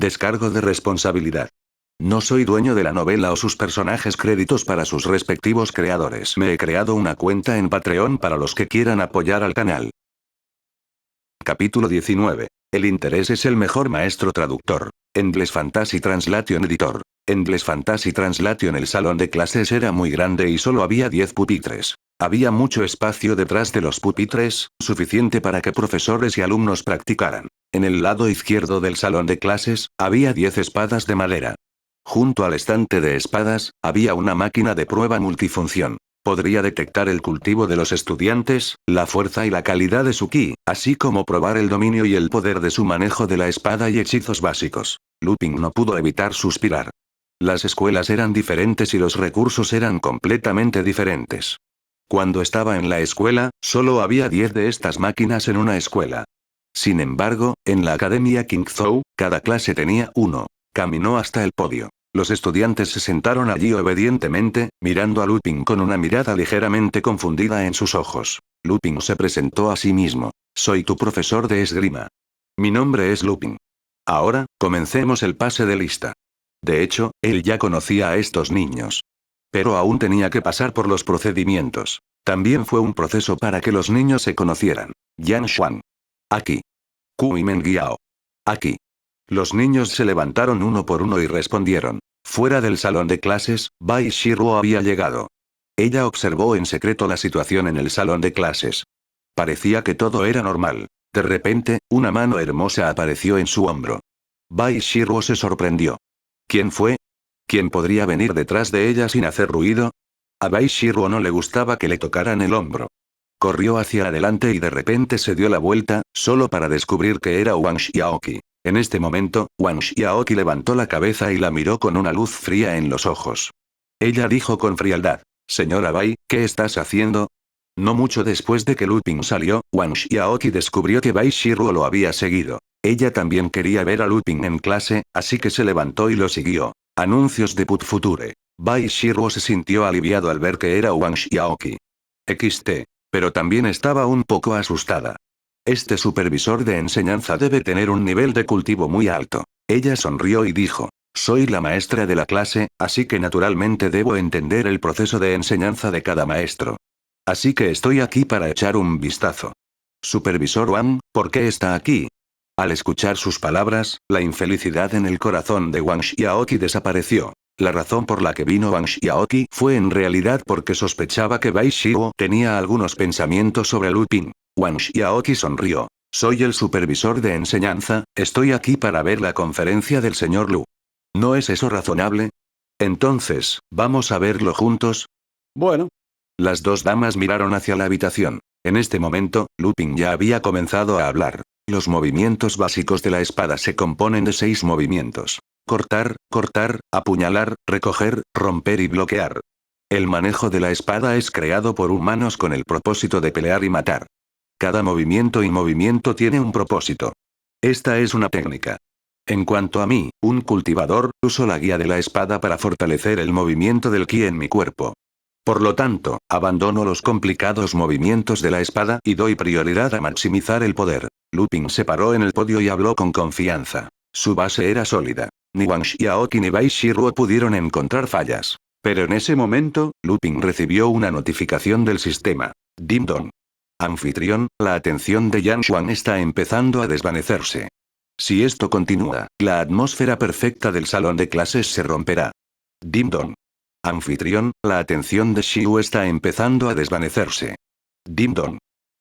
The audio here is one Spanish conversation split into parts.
Descargo de responsabilidad. No soy dueño de la novela o sus personajes, créditos para sus respectivos creadores. Me he creado una cuenta en Patreon para los que quieran apoyar al canal. Capítulo 19. El interés es el mejor maestro traductor. Endless Fantasy Translation Editor. Endless Fantasy Translation. El salón de clases era muy grande y solo había 10 pupitres. Había mucho espacio detrás de los pupitres, suficiente para que profesores y alumnos practicaran. En el lado izquierdo del salón de clases, había 10 espadas de madera. Junto al estante de espadas, había una máquina de prueba multifunción. Podría detectar el cultivo de los estudiantes, la fuerza y la calidad de su ki, así como probar el dominio y el poder de su manejo de la espada y hechizos básicos. Lupin no pudo evitar suspirar. Las escuelas eran diferentes y los recursos eran completamente diferentes. Cuando estaba en la escuela, solo había 10 de estas máquinas en una escuela. Sin embargo, en la Academia King Zhou, cada clase tenía uno. Caminó hasta el podio. Los estudiantes se sentaron allí obedientemente, mirando a Lupin con una mirada ligeramente confundida en sus ojos. Lupin se presentó a sí mismo. Soy tu profesor de esgrima. Mi nombre es Lupin. Ahora, comencemos el pase de lista. De hecho, él ya conocía a estos niños. Pero aún tenía que pasar por los procedimientos. También fue un proceso para que los niños se conocieran. Yan Xuan. Aquí. Ku y Mengiao. Aquí. Los niños se levantaron uno por uno y respondieron. Fuera del salón de clases, Bai Shiruo había llegado. Ella observó en secreto la situación en el salón de clases. Parecía que todo era normal. De repente, una mano hermosa apareció en su hombro. Bai Shiruo se sorprendió. ¿Quién fue? ¿Quién podría venir detrás de ella sin hacer ruido? A Bai Shiruo no le gustaba que le tocaran el hombro. Corrió hacia adelante y de repente se dio la vuelta, solo para descubrir que era Wang Xiaoqi. En este momento, Wang Xiaoqi levantó la cabeza y la miró con una luz fría en los ojos. Ella dijo con frialdad. Señora Bai, ¿qué estás haciendo? No mucho después de que Lupin salió, Wang Xiaoqi descubrió que Bai Shiruo lo había seguido. Ella también quería ver a Lupin en clase, así que se levantó y lo siguió. Anuncios de Put Future. Bai Shiruo se sintió aliviado al ver que era Wang Xiaoqi. XT. Pero también estaba un poco asustada. Este supervisor de enseñanza debe tener un nivel de cultivo muy alto. Ella sonrió y dijo. Soy la maestra de la clase, así que naturalmente debo entender el proceso de enseñanza de cada maestro. Así que estoy aquí para echar un vistazo. Supervisor Wang, ¿por qué está aquí? Al escuchar sus palabras, la infelicidad en el corazón de Wang Xiaoqi desapareció. La razón por la que vino Wang Xiaoqi fue en realidad porque sospechaba que Bai Shiruo tenía algunos pensamientos sobre Lupin. Wang Xiaoqi sonrió. Soy el supervisor de enseñanza, estoy aquí para ver la conferencia del señor Lu. ¿No es eso razonable? Entonces, ¿vamos a verlo juntos? Bueno. Las dos damas miraron hacia la habitación. En este momento, Lupin ya había comenzado a hablar. Los movimientos básicos de la espada se componen de 6 movimientos. Cortar, cortar, apuñalar, recoger, romper y bloquear. El manejo de la espada es creado por humanos con el propósito de pelear y matar. Cada movimiento y movimiento tiene un propósito. Esta es una técnica. En cuanto a mí, un cultivador, uso la guía de la espada para fortalecer el movimiento del ki en mi cuerpo. Por lo tanto, abandono los complicados movimientos de la espada y doy prioridad a maximizar el poder. Lupin se paró en el podio y habló con confianza. Su base era sólida. Ni Wang Xiaoqi ni Bai Shiruo pudieron encontrar fallas. Pero en ese momento, Lupin recibió una notificación del sistema. Dim Dong. Anfitrión, la atención de Yan Xuan está empezando a desvanecerse. Si esto continúa, la atmósfera perfecta del salón de clases se romperá. Dim Dong. Anfitrión, la atención de Xiu está empezando a desvanecerse. Dim Dong.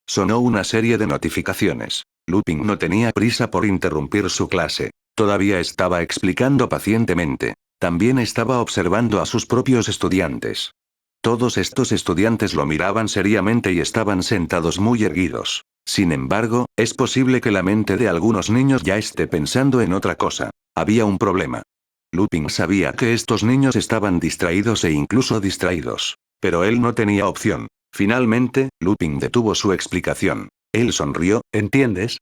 Sonó una serie de notificaciones. Lupin no tenía prisa por interrumpir su clase. Todavía estaba explicando pacientemente. También estaba observando a sus propios estudiantes. Todos estos estudiantes lo miraban seriamente y estaban sentados muy erguidos. Sin embargo, es posible que la mente de algunos niños ya esté pensando en otra cosa. Había un problema. Lupin sabía que estos niños estaban distraídos e incluso distraídos. Pero él no tenía opción. Finalmente, Lupin detuvo su explicación. Él sonrió, ¿entiendes?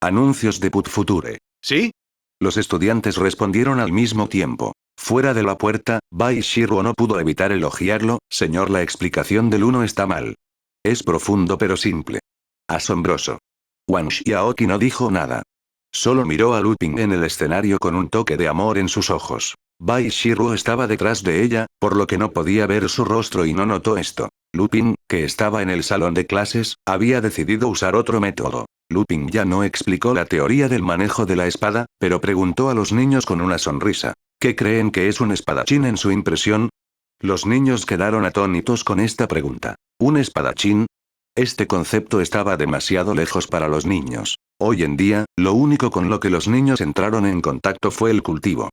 Anuncios de Put Future. ¿Sí? Los estudiantes respondieron al mismo tiempo. Fuera de la puerta, Bai Shiruo no pudo evitar elogiarlo. Señor, la explicación del uno está mal. Es profundo pero simple. Asombroso. Wang Xiaoqi no dijo nada. Solo miró a Lupin en el escenario con un toque de amor en sus ojos. Bai Shiruo estaba detrás de ella, por lo que no podía ver su rostro y no notó esto. Lupin, que estaba en el salón de clases, había decidido usar otro método. Lupin ya no explicó la teoría del manejo de la espada, pero preguntó a los niños con una sonrisa. ¿Qué creen que es un espadachín en su impresión? Los niños quedaron atónitos con esta pregunta. ¿Un espadachín? Este concepto estaba demasiado lejos para los niños. Hoy en día, lo único con lo que los niños entraron en contacto fue el cultivo.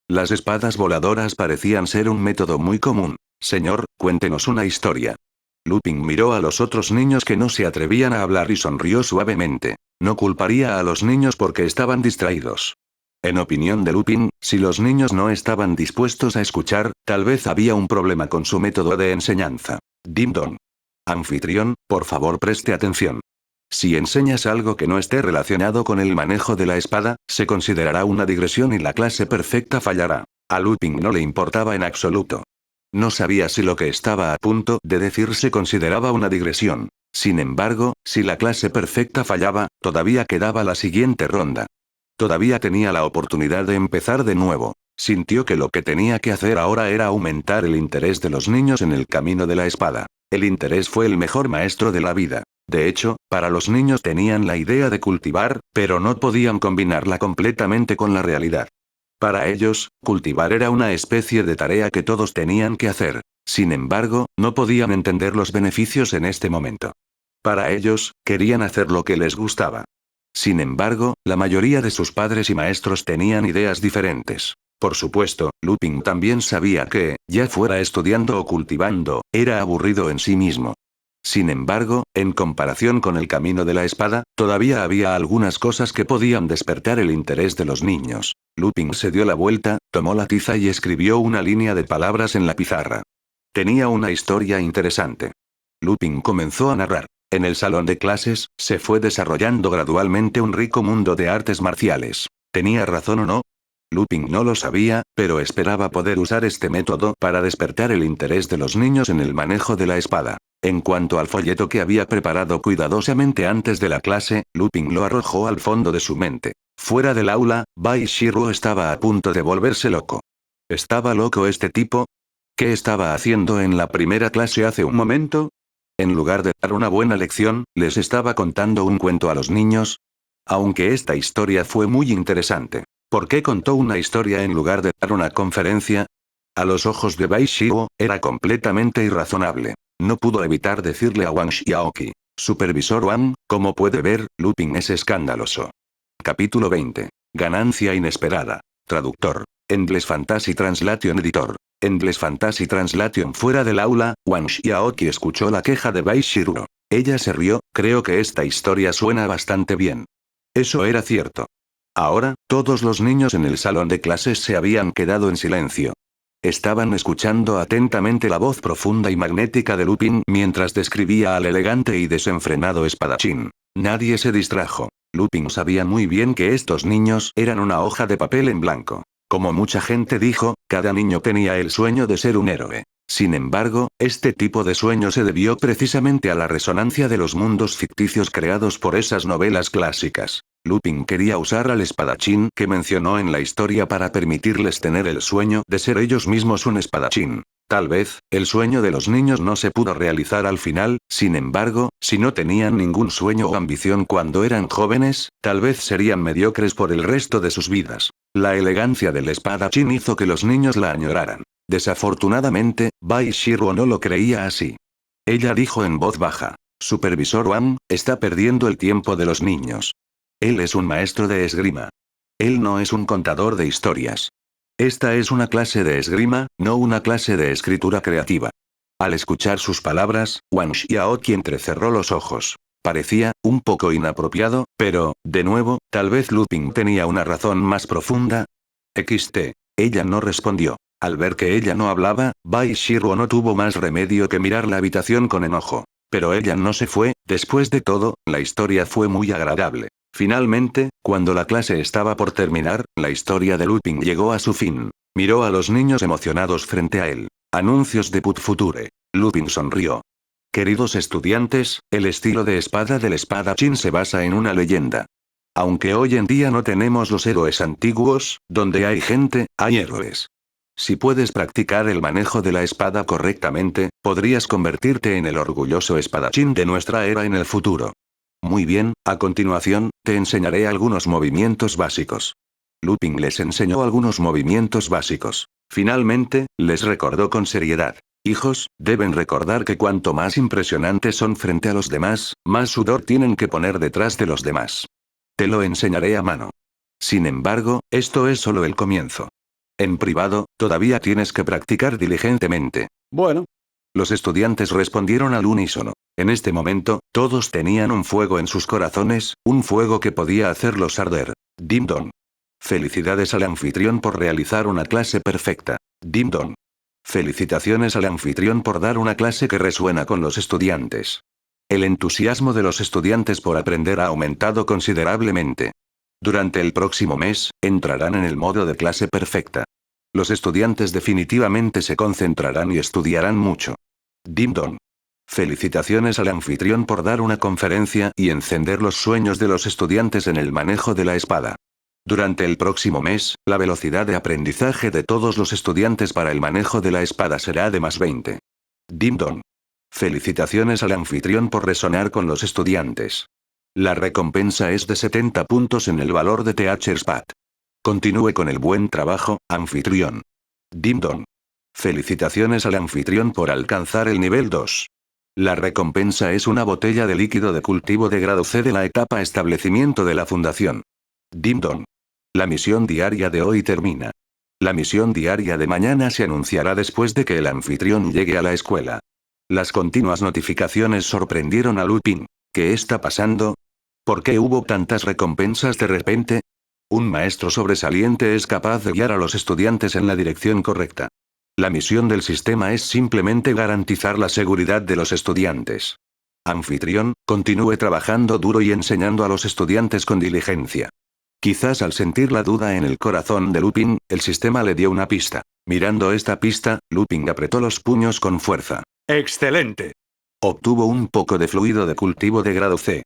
Las espadas voladoras parecían ser un método muy común. Señor, cuéntenos una historia. Lupin miró a los otros niños que no se atrevían a hablar y sonrió suavemente. No culparía a los niños porque estaban distraídos. En opinión de Lupin, si los niños no estaban dispuestos a escuchar, tal vez había un problema con su método de enseñanza. Dim Dong. Anfitrión, por favor preste atención. Si enseñas algo que no esté relacionado con el manejo de la espada, se considerará una digresión y la clase perfecta fallará. A Lupin no le importaba en absoluto. No sabía si lo que estaba a punto de decir se consideraba una digresión. Sin embargo, si la clase perfecta fallaba, todavía quedaba la siguiente ronda. Todavía tenía la oportunidad de empezar de nuevo. Sintió que lo que tenía que hacer ahora era aumentar el interés de los niños en el camino de la espada. El interés fue el mejor maestro de la vida. De hecho, para los niños tenían la idea de cultivar, pero no podían combinarla completamente con la realidad. Para ellos, cultivar era una especie de tarea que todos tenían que hacer. Sin embargo, no podían entender los beneficios en este momento. Para ellos, querían hacer lo que les gustaba. Sin embargo, la mayoría de sus padres y maestros tenían ideas diferentes. Por supuesto, Lupin también sabía que, ya fuera estudiando o cultivando, era aburrido en sí mismo. Sin embargo, en comparación con el camino de la espada, todavía había algunas cosas que podían despertar el interés de los niños. Lupin se dio la vuelta, tomó la tiza y escribió una línea de palabras en la pizarra. Tenía una historia interesante. Lupin comenzó a narrar. En el salón de clases, se fue desarrollando gradualmente un rico mundo de artes marciales. ¿Tenía razón o no? Lupin no lo sabía, pero esperaba poder usar este método para despertar el interés de los niños en el manejo de la espada. En cuanto al folleto que había preparado cuidadosamente antes de la clase, Lupin lo arrojó al fondo de su mente. Fuera del aula, Bai Shiruo estaba a punto de volverse loco. ¿Estaba loco este tipo? ¿Qué estaba haciendo en la primera clase hace un momento? En lugar de dar una buena lección, ¿les estaba contando un cuento a los niños? Aunque esta historia fue muy interesante. ¿Por qué contó una historia en lugar de dar una conferencia? A los ojos de Bai Shiruo, era completamente irrazonable. No pudo evitar decirle a Wang Xiaoqi. Supervisor Wang, como puede ver, Lupin es escandaloso. Capítulo 20. Ganancia inesperada. Traductor. Endless Fantasy Translation Editor. Endless Fantasy Translation. Fuera del aula, Wang Xiaoqi escuchó la queja de Bai Shiruo. Ella se rió, creo que esta historia suena bastante bien. Eso era cierto. Ahora, todos los niños en el salón de clases se habían quedado en silencio. Estaban escuchando atentamente la voz profunda y magnética de Lupin mientras describía al elegante y desenfrenado espadachín. Nadie se distrajo. Lupin sabía muy bien que estos niños eran una hoja de papel en blanco. Como mucha gente dijo, cada niño tenía el sueño de ser un héroe. Sin embargo, este tipo de sueño se debió precisamente a la resonancia de los mundos ficticios creados por esas novelas clásicas. Lupin quería usar al espadachín que mencionó en la historia para permitirles tener el sueño de ser ellos mismos un espadachín. Tal vez, el sueño de los niños no se pudo realizar al final, sin embargo, si no tenían ningún sueño o ambición cuando eran jóvenes, tal vez serían mediocres por el resto de sus vidas. La elegancia del espadachín hizo que los niños la añoraran. Desafortunadamente, Bai Shiruo no lo creía así. Ella dijo en voz baja. Supervisor Wang, está perdiendo el tiempo de los niños. Él es un maestro de esgrima. Él no es un contador de historias. Esta es una clase de esgrima, no una clase de escritura creativa. Al escuchar sus palabras, Wang Xiaoqi entrecerró los ojos. Parecía un poco inapropiado, pero, de nuevo, tal vez Lupin tenía una razón más profunda. XT. Ella no respondió. Al ver que ella no hablaba, Bai Shiruo no tuvo más remedio que mirar la habitación con enojo. Pero ella no se fue, después de todo, la historia fue muy agradable. Finalmente, cuando la clase estaba por terminar, la historia de Lupin llegó a su fin. Miró a los niños emocionados frente a él. Anuncios de Put Future. Lupin sonrió. Queridos estudiantes, el estilo de espada del espadachín se basa en una leyenda. Aunque hoy en día no tenemos los héroes antiguos, donde hay gente, hay héroes. Si puedes practicar el manejo de la espada correctamente, podrías convertirte en el orgulloso espadachín de nuestra era en el futuro. Muy bien, a continuación, te enseñaré algunos movimientos básicos. Lupin les enseñó algunos movimientos básicos. Finalmente, les recordó con seriedad. Hijos, deben recordar que cuanto más impresionantes son frente a los demás, más sudor tienen que poner detrás de los demás. Te lo enseñaré a mano. Sin embargo, esto es solo el comienzo. En privado, todavía tienes que practicar diligentemente. Bueno. Los estudiantes respondieron al unísono. En este momento, todos tenían un fuego en sus corazones, un fuego que podía hacerlos arder. Dim Dom. Felicidades al anfitrión por realizar una clase perfecta. Dim Dom. Felicitaciones al anfitrión por dar una clase que resuena con los estudiantes. El entusiasmo de los estudiantes por aprender ha aumentado considerablemente. Durante el próximo mes, entrarán en el modo de clase perfecta. Los estudiantes definitivamente se concentrarán y estudiarán mucho. Dim Dom. Felicitaciones al anfitrión por dar una conferencia y encender los sueños de los estudiantes en el manejo de la espada. Durante el próximo mes, la velocidad de aprendizaje de todos los estudiantes para el manejo de la espada será de más 20. Dim Dom. Felicitaciones al anfitrión por resonar con los estudiantes. La recompensa es de 70 puntos en el valor de THSPAT. Continúe con el buen trabajo, anfitrión. Dim Dom. Felicitaciones al anfitrión por alcanzar el nivel 2. La recompensa es una botella de líquido de cultivo de grado C de la etapa establecimiento de la fundación. Dim Dom. La misión diaria de hoy termina. La misión diaria de mañana se anunciará después de que el anfitrión llegue a la escuela. Las continuas notificaciones sorprendieron a Lupin. ¿Qué está pasando? ¿Por qué hubo tantas recompensas de repente? Un maestro sobresaliente es capaz de guiar a los estudiantes en la dirección correcta. La misión del sistema es simplemente garantizar la seguridad de los estudiantes. Anfitrión, continúe trabajando duro y enseñando a los estudiantes con diligencia. Quizás al sentir la duda en el corazón de Lupin, el sistema le dio una pista. Mirando esta pista, Lupin apretó los puños con fuerza. ¡Excelente! Obtuvo un poco de fluido de cultivo de grado C.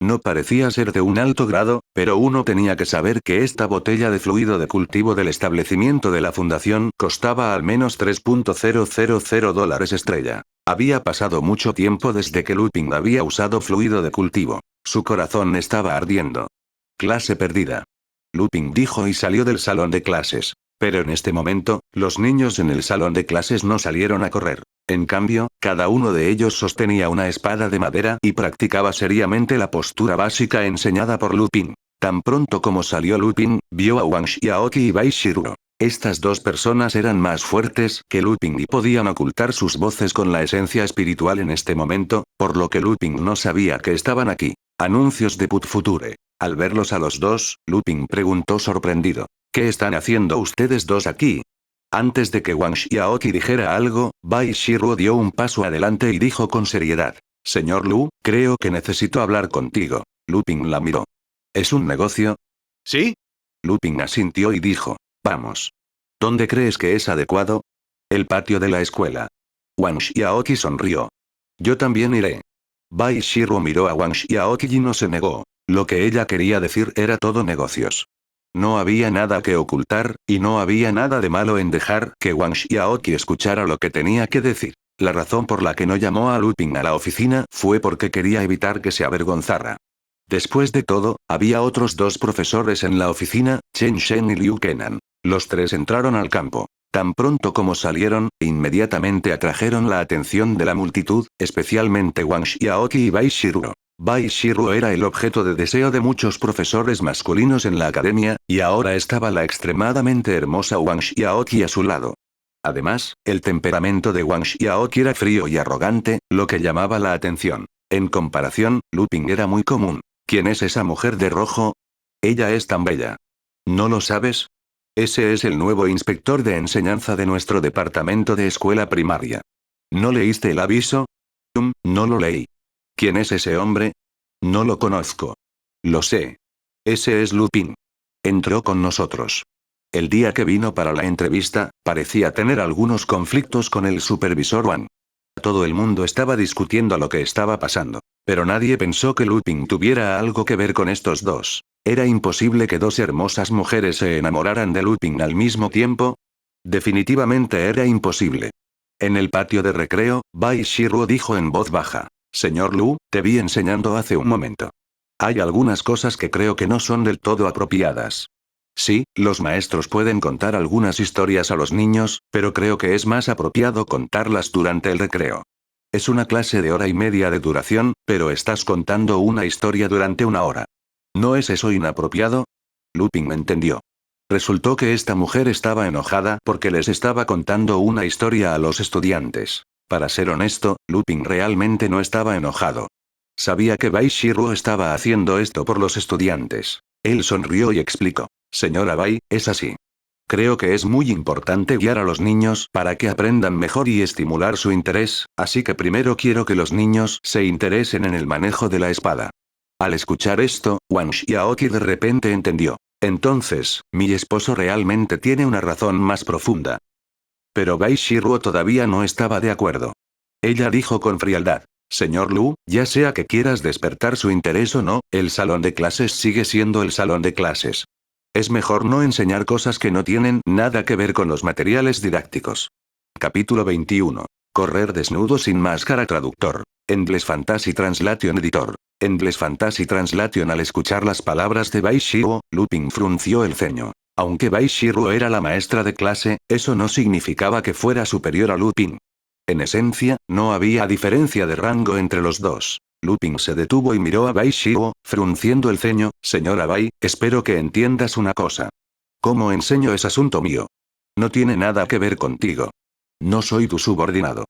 No parecía ser de un alto grado, pero uno tenía que saber que esta botella de fluido de cultivo del establecimiento de la fundación costaba al menos $3.000 estrella. Había pasado mucho tiempo desde que Lupin había usado fluido de cultivo. Su corazón estaba ardiendo. Clase perdida. Lupin dijo y salió del salón de clases. Pero en este momento, los niños en el salón de clases no salieron a correr. En cambio, cada uno de ellos sostenía una espada de madera y practicaba seriamente la postura básica enseñada por Lupin. Tan pronto como salió Lupin, vio a Wang Xiaoqi y Bai Shiruo. Estas dos personas eran más fuertes que Lupin y podían ocultar sus voces con la esencia espiritual en este momento, por lo que Lupin no sabía que estaban aquí. Anuncios de Put Future. Al verlos a los dos, Lupin preguntó sorprendido. ¿Qué están haciendo ustedes dos aquí? Antes de que Wang Xiaoqi dijera algo, Bai Shiruo dio un paso adelante y dijo con seriedad. Señor Lu, creo que necesito hablar contigo. Lupin la miró. ¿Es un negocio? ¿Sí? Lupin asintió y dijo. Vamos. ¿Dónde crees que es adecuado? El patio de la escuela. Wang Xiaoqi sonrió. Yo también iré. Bai Shiruo miró a Wang Xiaoqi y no se negó. Lo que ella quería decir era todo negocios. No había nada que ocultar, y no había nada de malo en dejar que Wang Xiaoqi escuchara lo que tenía que decir. La razón por la que no llamó a Lupin a la oficina fue porque quería evitar que se avergonzara. Después de todo, había otros dos profesores en la oficina, Chen Shen y Liu Kenan. Los tres entraron al campo. Tan pronto como salieron, inmediatamente atrajeron la atención de la multitud, especialmente Wang Xiaoqi y Bai Shiruo. Bai Shiruo era el objeto de deseo de muchos profesores masculinos en la academia, y ahora estaba la extremadamente hermosa Wang Xiaoqi a su lado. Además, el temperamento de Wang Xiaoqi era frío y arrogante, lo que llamaba la atención. En comparación, Lupin era muy común. ¿Quién es esa mujer de rojo? Ella es tan bella. ¿No lo sabes? Ese es el nuevo inspector de enseñanza de nuestro departamento de escuela primaria. ¿No leíste el aviso? No lo leí. ¿Quién es ese hombre? No lo conozco. Lo sé. Ese es Lupin. Entró con nosotros. El día que vino para la entrevista, parecía tener algunos conflictos con el supervisor Wang. Todo el mundo estaba discutiendo lo que estaba pasando. Pero nadie pensó que Lupin tuviera algo que ver con estos dos. ¿Era imposible que dos hermosas mujeres se enamoraran de Lupin al mismo tiempo? Definitivamente era imposible. En el patio de recreo, Bai Shiruo dijo en voz baja. Señor Lu, te vi enseñando hace un momento. Hay algunas cosas que creo que no son del todo apropiadas. Sí, los maestros pueden contar algunas historias a los niños, pero creo que es más apropiado contarlas durante el recreo. Es una clase de hora y media de duración, pero estás contando una historia durante una hora. ¿No es eso inapropiado? Lupin entendió. Resultó que esta mujer estaba enojada porque les estaba contando una historia a los estudiantes. Para ser honesto, Lupin realmente no estaba enojado. Sabía que Bai Shiruo estaba haciendo esto por los estudiantes. Él sonrió y explicó. Señora Bai, es así. Creo que es muy importante guiar a los niños para que aprendan mejor y estimular su interés, así que primero quiero que los niños se interesen en el manejo de la espada. Al escuchar esto, Wang Xiaoqi de repente entendió. Entonces, mi esposo realmente tiene una razón más profunda. Pero Bai Shiruo todavía no estaba de acuerdo. Ella dijo con frialdad. Señor Lu, ya sea que quieras despertar su interés o no, el salón de clases sigue siendo el salón de clases. Es mejor no enseñar cosas que no tienen nada que ver con los materiales didácticos. Capítulo 21. Correr desnudo sin máscara. Traductor. Endless Fantasy Translation Editor. Endless Fantasy Translation. Al escuchar las palabras de Bai Shiruo, Lupin frunció el ceño. Aunque Bai Shiruo era la maestra de clase, eso no significaba que fuera superior a Lupin. En esencia, no había diferencia de rango entre los dos. Lupin se detuvo y miró a Bai Shiruo, frunciendo el ceño. Señora Bai, espero que entiendas una cosa. ¿Cómo enseño es asunto mío? No tiene nada que ver contigo. No soy tu subordinado.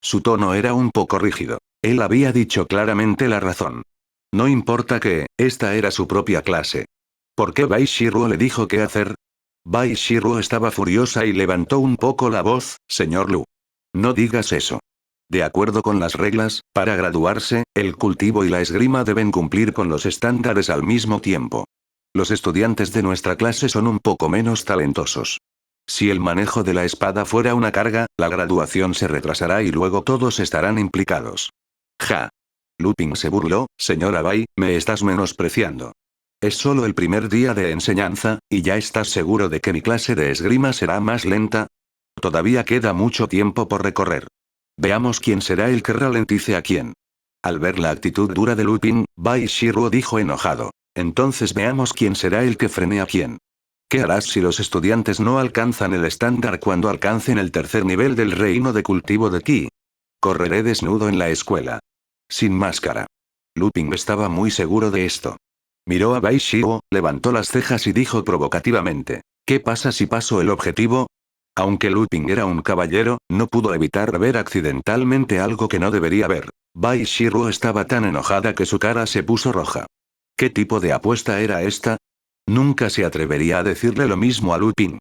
Su tono era un poco rígido. Él había dicho claramente la razón. No importa que, esta era su propia clase. ¿Por qué Bai Shiruo le dijo qué hacer? Bai Shiruo estaba furiosa y levantó un poco la voz. Señor Lu. No digas eso. De acuerdo con las reglas, para graduarse, el cultivo y la esgrima deben cumplir con los estándares al mismo tiempo. Los estudiantes de nuestra clase son un poco menos talentosos. Si el manejo de la espada fuera una carga, la graduación se retrasará y luego todos estarán implicados. Ja. Lupin se burló. Señora Bai, me estás menospreciando. Es solo el primer día de enseñanza, ¿y ya estás seguro de que mi clase de esgrima será más lenta? Todavía queda mucho tiempo por recorrer. Veamos quién será el que ralentice a quién. Al ver la actitud dura de Lupin, Bai Shiruo dijo enojado. Entonces veamos quién será el que frene a quién. ¿Qué harás si los estudiantes no alcanzan el estándar cuando alcancen el tercer nivel del reino de cultivo de Qi? Correré desnudo en la escuela. Sin máscara. Lupin estaba muy seguro de esto. Miró a Bai Shiruo, levantó las cejas y dijo provocativamente. ¿Qué pasa si paso el objetivo? Aunque Lupin era un caballero, no pudo evitar ver accidentalmente algo que no debería ver. Bai Shiruo estaba tan enojada que su cara se puso roja. ¿Qué tipo de apuesta era esta? Nunca se atrevería a decirle lo mismo a Lupin.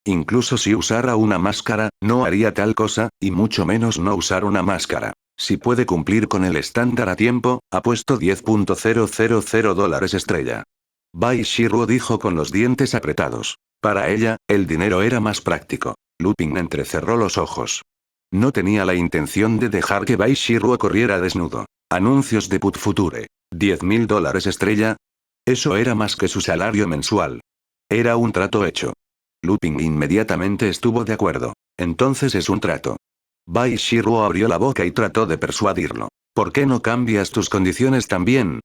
Incluso si usara una máscara, no haría tal cosa, y mucho menos no usar una máscara. Si puede cumplir con el estándar a tiempo, apuesto $10,000 estrella. Bai Shiruo dijo con los dientes apretados. Para ella, el dinero era más práctico. Lupin entrecerró los ojos. No tenía la intención de dejar que Bai Shiruo corriera desnudo. Anuncios de Put Future. $10,000 estrella. Eso era más que su salario mensual. Era un trato hecho. Lupin inmediatamente estuvo de acuerdo. Entonces es un trato. Bai Shiruo abrió la boca y trató de persuadirlo. ¿Por qué no cambias tus condiciones también?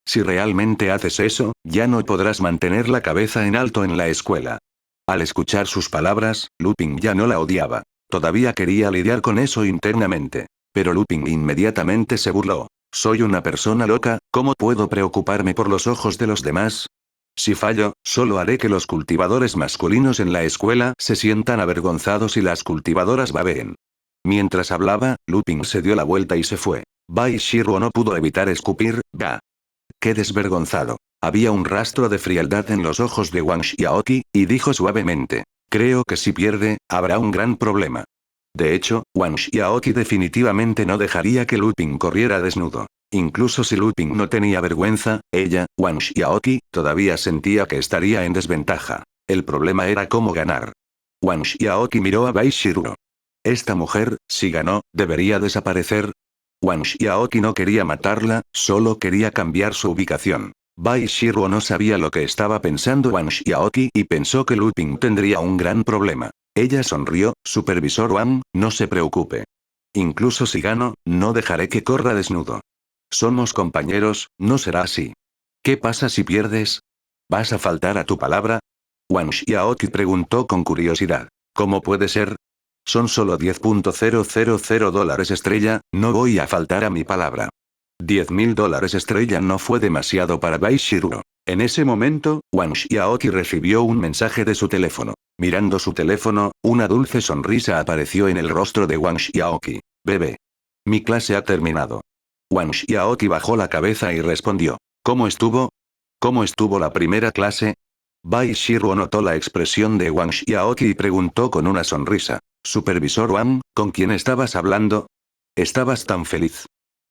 Si realmente haces eso, ya no podrás mantener la cabeza en alto en la escuela. Al escuchar sus palabras, Lupin ya no la odiaba. Todavía quería lidiar con eso internamente. Pero Lupin inmediatamente se burló. Soy una persona loca, ¿cómo puedo preocuparme por los ojos de los demás? Si fallo, solo haré que los cultivadores masculinos en la escuela se sientan avergonzados y las cultivadoras babeen. Mientras hablaba, Lupin se dio la vuelta y se fue. Bai Shiruo no pudo evitar escupir. Bah. Qué desvergonzado. Había un rastro de frialdad en los ojos de Wang Xiaoqi, y dijo suavemente. Creo que si pierde, habrá un gran problema. De hecho, Wang Xiaoqi definitivamente no dejaría que Lupin corriera desnudo. Incluso si Lupin no tenía vergüenza, ella, Wang Xiaoqi, todavía sentía que estaría en desventaja. El problema era cómo ganar. Wang Xiaoqi miró a Bai Shiruo. Esta mujer, si ganó, debería desaparecer. Wang Xiaoqi no quería matarla, solo quería cambiar su ubicación. Bai Shiruo no sabía lo que estaba pensando Wang Xiaoqi y pensó que Lupin tendría un gran problema. Ella sonrió, supervisor Wang, no se preocupe. Incluso si gano, no dejaré que corra desnudo. Somos compañeros, no será así. ¿Qué pasa si pierdes? ¿Vas a faltar a tu palabra? Wang Xiaoqi preguntó con curiosidad. ¿Cómo puede ser? Son solo $10.000 estrella, no voy a faltar a mi palabra. $10.000 estrella no fue demasiado para Bai Shiruo. En ese momento, Wang Xiaoqi recibió un mensaje de su teléfono. Mirando su teléfono, una dulce sonrisa apareció en el rostro de Wang Xiaoqi. Bebé. Mi clase ha terminado. Wang Xiaoqi bajó la cabeza y respondió. ¿Cómo estuvo? ¿Cómo estuvo la primera clase? Bai Shiruo notó la expresión de Wang Xiaoqi y preguntó con una sonrisa. Supervisor Wang, ¿con quién estabas hablando? Estabas tan feliz.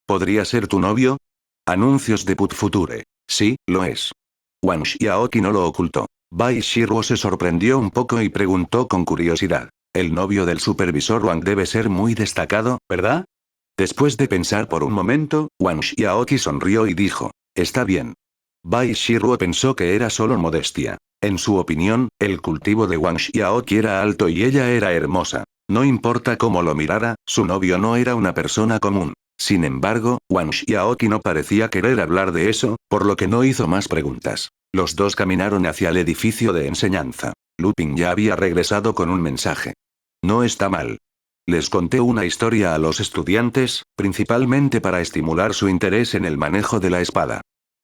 ¿Podría ser tu novio? Anuncios de Put Future. Sí, lo es. Wang Xiaoqi no lo ocultó. Bai Shiruo se sorprendió un poco y preguntó con curiosidad. El novio del supervisor Wang debe ser muy destacado, ¿verdad? Después de pensar por un momento, Wang Xiaoqi sonrió y dijo. Está bien. Bai Shiruo pensó que era solo modestia. En su opinión, el cultivo de Wang Xiaoqi era alto y ella era hermosa. No importa cómo lo mirara, su novio no era una persona común. Sin embargo, Wang Xiaoqi no parecía querer hablar de eso, por lo que no hizo más preguntas. Los dos caminaron hacia el edificio de enseñanza. Lupin ya había regresado con un mensaje. No está mal. Les conté una historia a los estudiantes, principalmente para estimular su interés en el manejo de la espada.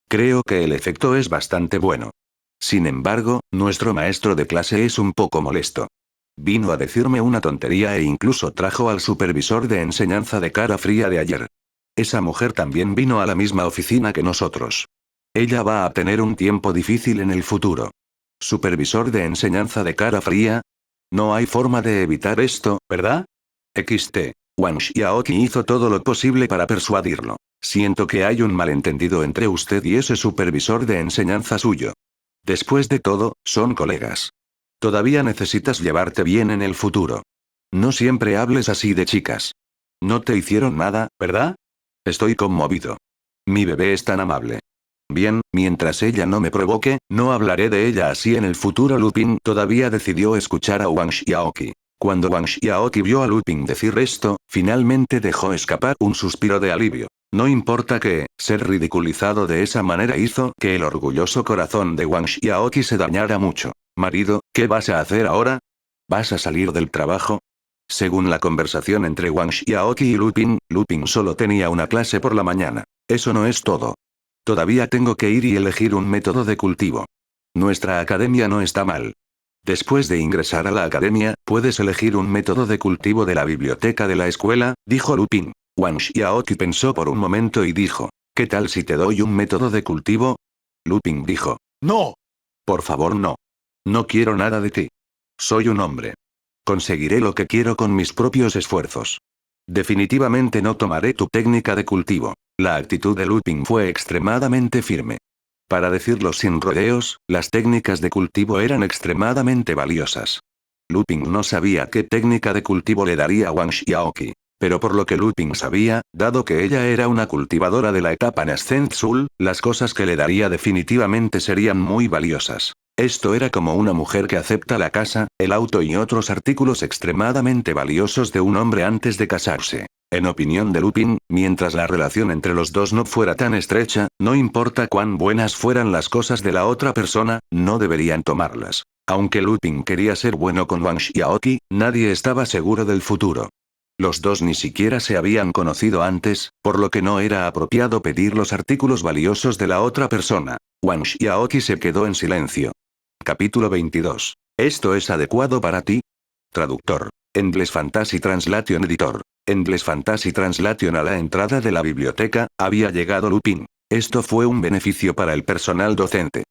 Creo que el efecto es bastante bueno. Sin embargo, nuestro maestro de clase es un poco molesto. Vino a decirme una tontería e incluso trajo al supervisor de enseñanza de cara fría de ayer. Esa mujer también vino a la misma oficina que nosotros. Ella va a tener un tiempo difícil en el futuro. ¿Supervisor de enseñanza de cara fría? No hay forma de evitar esto, ¿verdad? XT. Wang Xiaoqi hizo todo lo posible para persuadirlo. Siento que hay un malentendido entre usted y ese supervisor de enseñanza suyo. Después de todo, son colegas. Todavía necesitas llevarte bien en el futuro. No siempre hables así de chicas. No te hicieron nada, ¿verdad? Estoy conmovido. Mi bebé es tan amable. Bien, mientras ella no me provoque, no hablaré de ella así en el futuro. Lupin todavía decidió escuchar a Wang Xiaoqi. Cuando Wang Xiaoqi vio a Lupin decir esto, finalmente dejó escapar un suspiro de alivio. No importa que, ser ridiculizado de esa manera hizo que el orgulloso corazón de Wang Xiaoqi se dañara mucho. Marido, ¿qué vas a hacer ahora? ¿Vas a salir del trabajo? Según la conversación entre Wang Xiaoqi y Lupin, Lupin solo tenía una clase por la mañana. Eso no es todo. Todavía tengo que ir y elegir un método de cultivo. Nuestra academia no está mal. Después de ingresar a la academia, puedes elegir un método de cultivo de la biblioteca de la escuela, dijo Lupin. Wang Xiaoqi pensó por un momento y dijo, ¿qué tal si te doy un método de cultivo? Lupin dijo, no. Por favor no. No quiero nada de ti. Soy un hombre. Conseguiré lo que quiero con mis propios esfuerzos. Definitivamente no tomaré tu técnica de cultivo. La actitud de Lupin fue extremadamente firme. Para decirlo sin rodeos, las técnicas de cultivo eran extremadamente valiosas. Lupin no sabía qué técnica de cultivo le daría a Wang Xiaoqi. Pero por lo que Lupin sabía, dado que ella era una cultivadora de la etapa Nascent Sul, las cosas que le daría definitivamente serían muy valiosas. Esto era como una mujer que acepta la casa, el auto y otros artículos extremadamente valiosos de un hombre antes de casarse. En opinión de Lupin, mientras la relación entre los dos no fuera tan estrecha, no importa cuán buenas fueran las cosas de la otra persona, no deberían tomarlas. Aunque Lupin quería ser bueno con Wang Xiaoqi, nadie estaba seguro del futuro. Los dos ni siquiera se habían conocido antes, por lo que no era apropiado pedir los artículos valiosos de la otra persona. Wang Xiaoqi se quedó en silencio. Capítulo 22. ¿Esto es adecuado para ti? Traductor. Endless Fantasy Translation Editor. Endless Fantasy Translation. A la entrada de la biblioteca, había llegado Lupin. Esto fue un beneficio para el personal docente.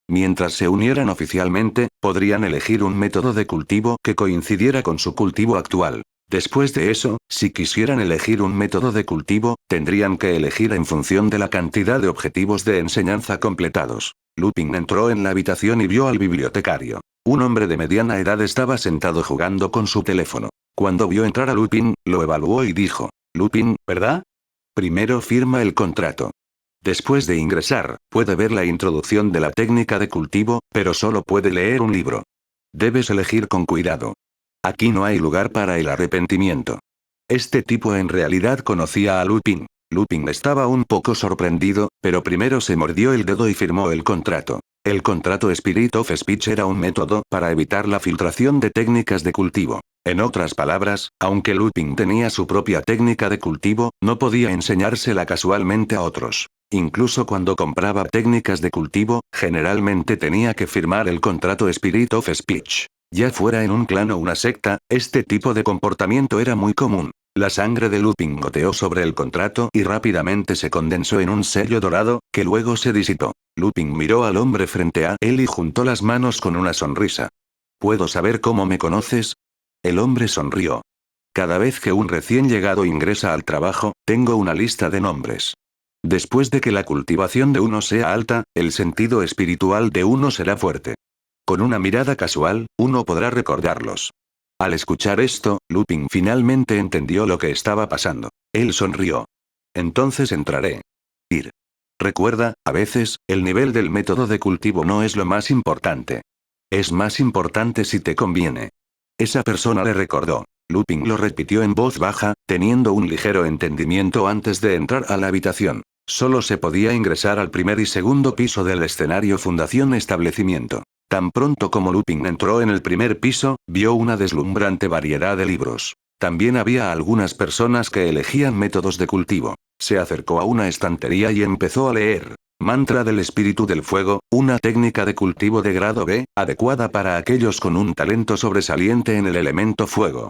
Mientras se unieran oficialmente, podrían elegir un método de cultivo que coincidiera con su cultivo actual. Después de eso, si quisieran elegir un método de cultivo, tendrían que elegir en función de la cantidad de objetivos de enseñanza completados. Lupin entró en la habitación y vio al bibliotecario. Un hombre de mediana edad estaba sentado jugando con su teléfono. Cuando vio entrar a Lupin, lo evaluó y dijo, Lupin, ¿verdad? Primero firma el contrato. Después de ingresar, puede ver la introducción de la técnica de cultivo, pero solo puede leer un libro. Debes elegir con cuidado. Aquí no hay lugar para el arrepentimiento. Este tipo en realidad conocía a Lupin. Lupin estaba un poco sorprendido, pero primero se mordió el dedo y firmó el contrato. El contrato Spirit of Speech era un método para evitar la filtración de técnicas de cultivo. En otras palabras, aunque Lupin tenía su propia técnica de cultivo, no podía enseñársela casualmente a otros. Incluso cuando compraba técnicas de cultivo, generalmente tenía que firmar el contrato Spirit of Speech. Ya fuera en un clan o una secta, este tipo de comportamiento era muy común. La sangre de Lupin goteó sobre el contrato y rápidamente se condensó en un sello dorado, que luego se disipó. Lupin miró al hombre frente a él y juntó las manos con una sonrisa. ¿Puedo saber cómo me conoces? El hombre sonrió. Cada vez que un recién llegado ingresa al trabajo, tengo una lista de nombres. Después de que la cultivación de uno sea alta, el sentido espiritual de uno será fuerte. Con una mirada casual, uno podrá recordarlos. Al escuchar esto, Lupin finalmente entendió lo que estaba pasando. Él sonrió. Entonces entraré. Ir. Recuerda, a veces, el nivel del método de cultivo no es lo más importante. Es más importante si te conviene. Esa persona le recordó. Lupin lo repitió en voz baja, teniendo un ligero entendimiento antes de entrar a la habitación. Solo se podía ingresar al primer y segundo piso del escenario Fundación Establecimiento. Tan pronto como Lupin entró en el primer piso, vio una deslumbrante variedad de libros. También había algunas personas que elegían métodos de cultivo. Se acercó a una estantería y empezó a leer. Mantra del espíritu del fuego, una técnica de cultivo de grado B, adecuada para aquellos con un talento sobresaliente en el elemento fuego.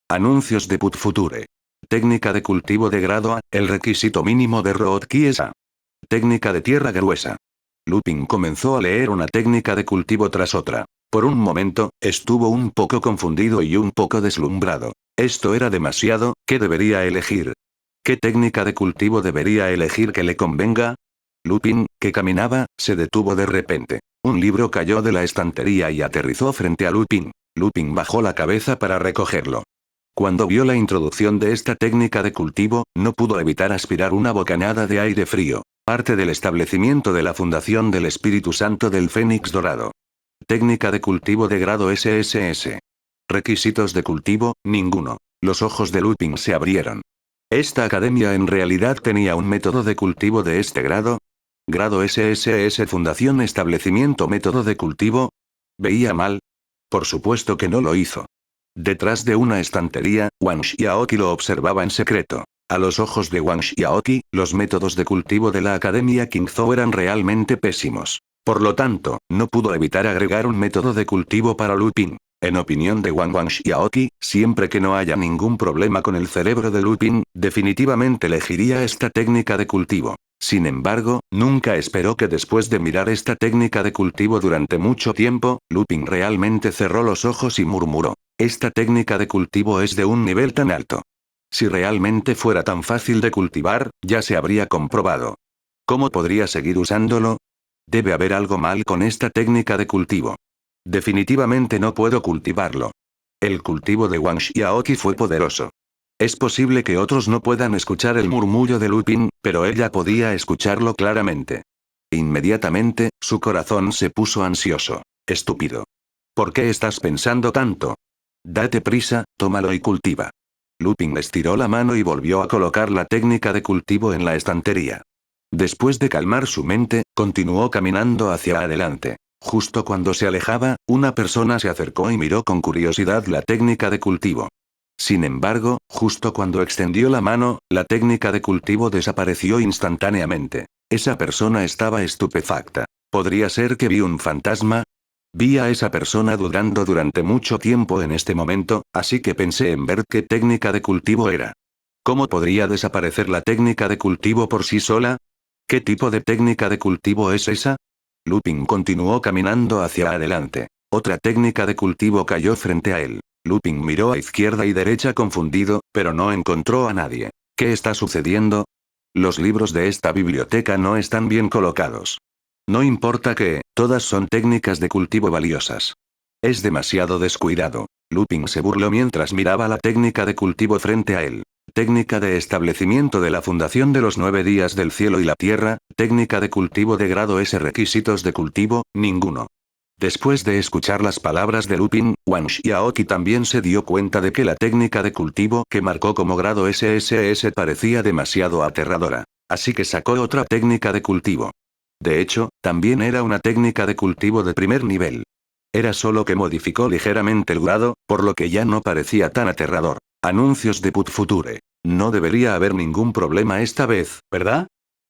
Anuncios de Put Future. Técnica de cultivo de grado A, el requisito mínimo de Root Key es A. Técnica de tierra gruesa. Lupin comenzó a leer una técnica de cultivo tras otra. Por un momento, estuvo un poco confundido y un poco deslumbrado. Esto era demasiado, ¿qué debería elegir? ¿Qué técnica de cultivo debería elegir que le convenga? Lupin, que caminaba, se detuvo de repente. Un libro cayó de la estantería y aterrizó frente a Lupin. Lupin bajó la cabeza para recogerlo. Cuando vio la introducción de esta técnica de cultivo, no pudo evitar aspirar una bocanada de aire frío. Parte del establecimiento de la Fundación del Espíritu Santo del Fénix Dorado. Técnica de cultivo de grado SSS. Requisitos de cultivo, ninguno. Los ojos de Lupin se abrieron. ¿Esta academia en realidad tenía un método de cultivo de este grado? Grado SSS Fundación Establecimiento Método de cultivo. ¿Veía mal? Por supuesto que no lo hizo. Detrás de una estantería, Wang Xiaoqi lo observaba en secreto. A los ojos de Wang Xiaoqi, los métodos de cultivo de la Academia Qingzhou eran realmente pésimos. Por lo tanto, no pudo evitar agregar un método de cultivo para Lupin. En opinión de Wang Xiaoqi, siempre que no haya ningún problema con el cerebro de Lupin, definitivamente elegiría esta técnica de cultivo. Sin embargo, nunca esperó que después de mirar esta técnica de cultivo durante mucho tiempo, Lupin realmente cerró los ojos y murmuró. Esta técnica de cultivo es de un nivel tan alto. Si realmente fuera tan fácil de cultivar, ya se habría comprobado. ¿Cómo podría seguir usándolo? Debe haber algo mal con esta técnica de cultivo. Definitivamente no puedo cultivarlo. El cultivo de Wang Xiaoqi fue poderoso. Es posible que otros no puedan escuchar el murmullo de Lupin, pero ella podía escucharlo claramente. Inmediatamente, su corazón se puso ansioso. Estúpido. ¿Por qué estás pensando tanto? Date prisa, tómalo y cultiva. Lupin estiró la mano y volvió a colocar la técnica de cultivo en la estantería. Después de calmar su mente, continuó caminando hacia adelante. Justo cuando se alejaba, una persona se acercó y miró con curiosidad la técnica de cultivo. Sin embargo, justo cuando extendió la mano, la técnica de cultivo desapareció instantáneamente. Esa persona estaba estupefacta. ¿Podría ser que vi un fantasma? Vi a esa persona dudando durante mucho tiempo en este momento, así que pensé en ver qué técnica de cultivo era. ¿Cómo podría desaparecer la técnica de cultivo por sí sola? ¿Qué tipo de técnica de cultivo es esa? Lupin continuó caminando hacia adelante. Otra técnica de cultivo cayó frente a él. Lupin miró a izquierda y derecha confundido, pero no encontró a nadie. ¿Qué está sucediendo? Los libros de esta biblioteca no están bien colocados. No importa que, todas son técnicas de cultivo valiosas. Es demasiado descuidado. Lupin se burló mientras miraba la técnica de cultivo frente a él. técnica de establecimiento de la fundación de los 9 días del cielo y la tierra, técnica de cultivo de grado S. Requisitos de cultivo, ninguno. Después de escuchar las palabras de Lupin, Wang Xiaoqi también se dio cuenta de que la técnica de cultivo que marcó como grado SSS parecía demasiado aterradora. Así que sacó otra técnica de cultivo. De hecho, también era una técnica de cultivo de primer nivel. Era solo que modificó ligeramente el grado, por lo que ya no parecía tan aterrador. Anuncios de Put Future. No debería haber ningún problema esta vez, ¿verdad?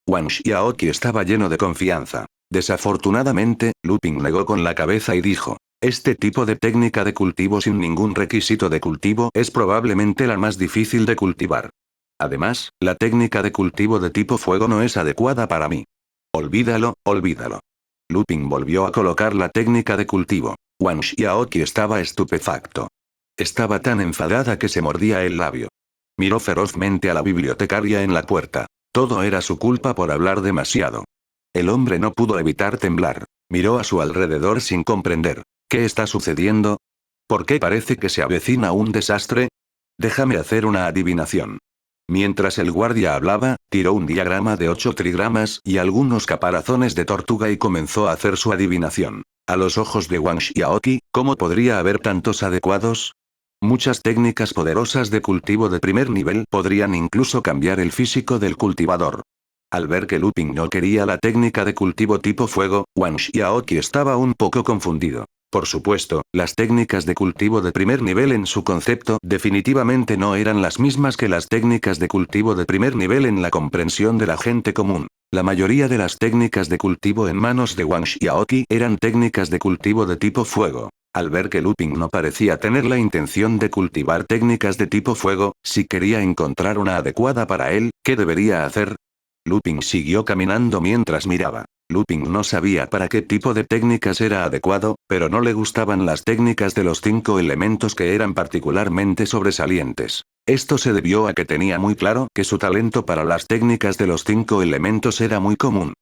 Wang Xiaoqi estaba lleno de confianza. Desafortunadamente, Lupin negó con la cabeza y dijo: este tipo de técnica de cultivo sin ningún requisito de cultivo es probablemente la más difícil de cultivar. Además, la técnica de cultivo de tipo fuego no es adecuada para mí. Olvídalo, olvídalo. Lupin volvió a colocar la técnica de cultivo. Wang Xiaoqi estaba estupefacto. Estaba tan enfadada que se mordía el labio. Miró ferozmente a la bibliotecaria en la puerta. Todo era su culpa por hablar demasiado. El hombre no pudo evitar temblar. Miró a su alrededor sin comprender. ¿Qué está sucediendo? ¿Por qué parece que se avecina un desastre? Déjame hacer una adivinación. Mientras el guardia hablaba, tiró un diagrama de 8 trigramas y algunos caparazones de tortuga y comenzó a hacer su adivinación. A los ojos de Wang Xiaoqi, ¿cómo podría haber tantos adecuados? Muchas técnicas poderosas de cultivo de primer nivel podrían incluso cambiar el físico del cultivador. Al ver que Lupin no quería la técnica de cultivo tipo fuego, Wang Xiaoqi estaba un poco confundido. Por supuesto, las técnicas de cultivo de primer nivel en su concepto definitivamente no eran las mismas que las técnicas de cultivo de primer nivel en la comprensión de la gente común. La mayoría de las técnicas de cultivo en manos de Wang Xiaoqi eran técnicas de cultivo de tipo fuego. Al ver que Lupin no parecía tener la intención de cultivar técnicas de tipo fuego, si quería encontrar una adecuada para él, ¿qué debería hacer? Lupin siguió caminando mientras miraba. Lupin no sabía para qué tipo de técnicas era adecuado, pero no le gustaban las técnicas de los 5 elementos que eran particularmente sobresalientes. Esto se debió a que tenía muy claro que su talento para las técnicas de los 5 elementos era muy común.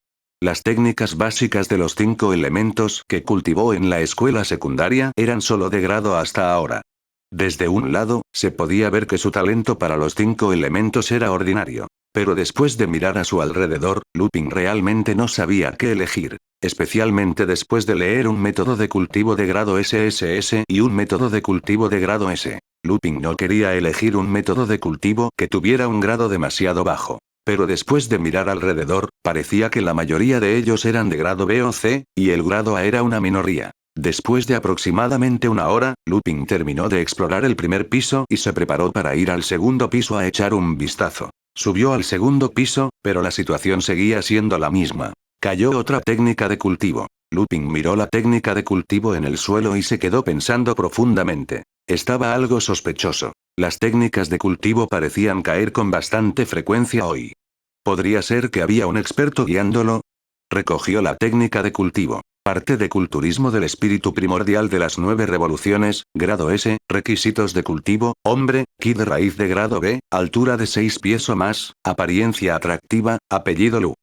Las técnicas básicas de los 5 elementos que cultivó en la escuela secundaria eran solo de grado hasta ahora. Desde un lado, se podía ver que su talento para los 5 elementos era ordinario. Pero después de mirar a su alrededor, Lupin realmente no sabía qué elegir. Especialmente después de leer un método de cultivo de grado SSS y un método de cultivo de grado S. Lupin no quería elegir un método de cultivo que tuviera un grado demasiado bajo. Pero después de mirar alrededor, parecía que la mayoría de ellos eran de grado B o C, y el grado A era una minoría. Después de aproximadamente una hora, Lupin terminó de explorar el primer piso y se preparó para ir al segundo piso a echar un vistazo. Subió al segundo piso, pero la situación seguía siendo la misma. Cayó otra técnica de cultivo. Lupin miró la técnica de cultivo en el suelo y se quedó pensando profundamente. Estaba algo sospechoso. Las técnicas de cultivo parecían caer con bastante frecuencia hoy. ¿Podría ser que había un experto guiándolo? Recogió la técnica de cultivo. Parte de culturismo del espíritu primordial de las 9 revoluciones, grado S, requisitos de cultivo, hombre, ki de raíz de grado B, altura de 6 pies o más, apariencia atractiva, apellido Lu.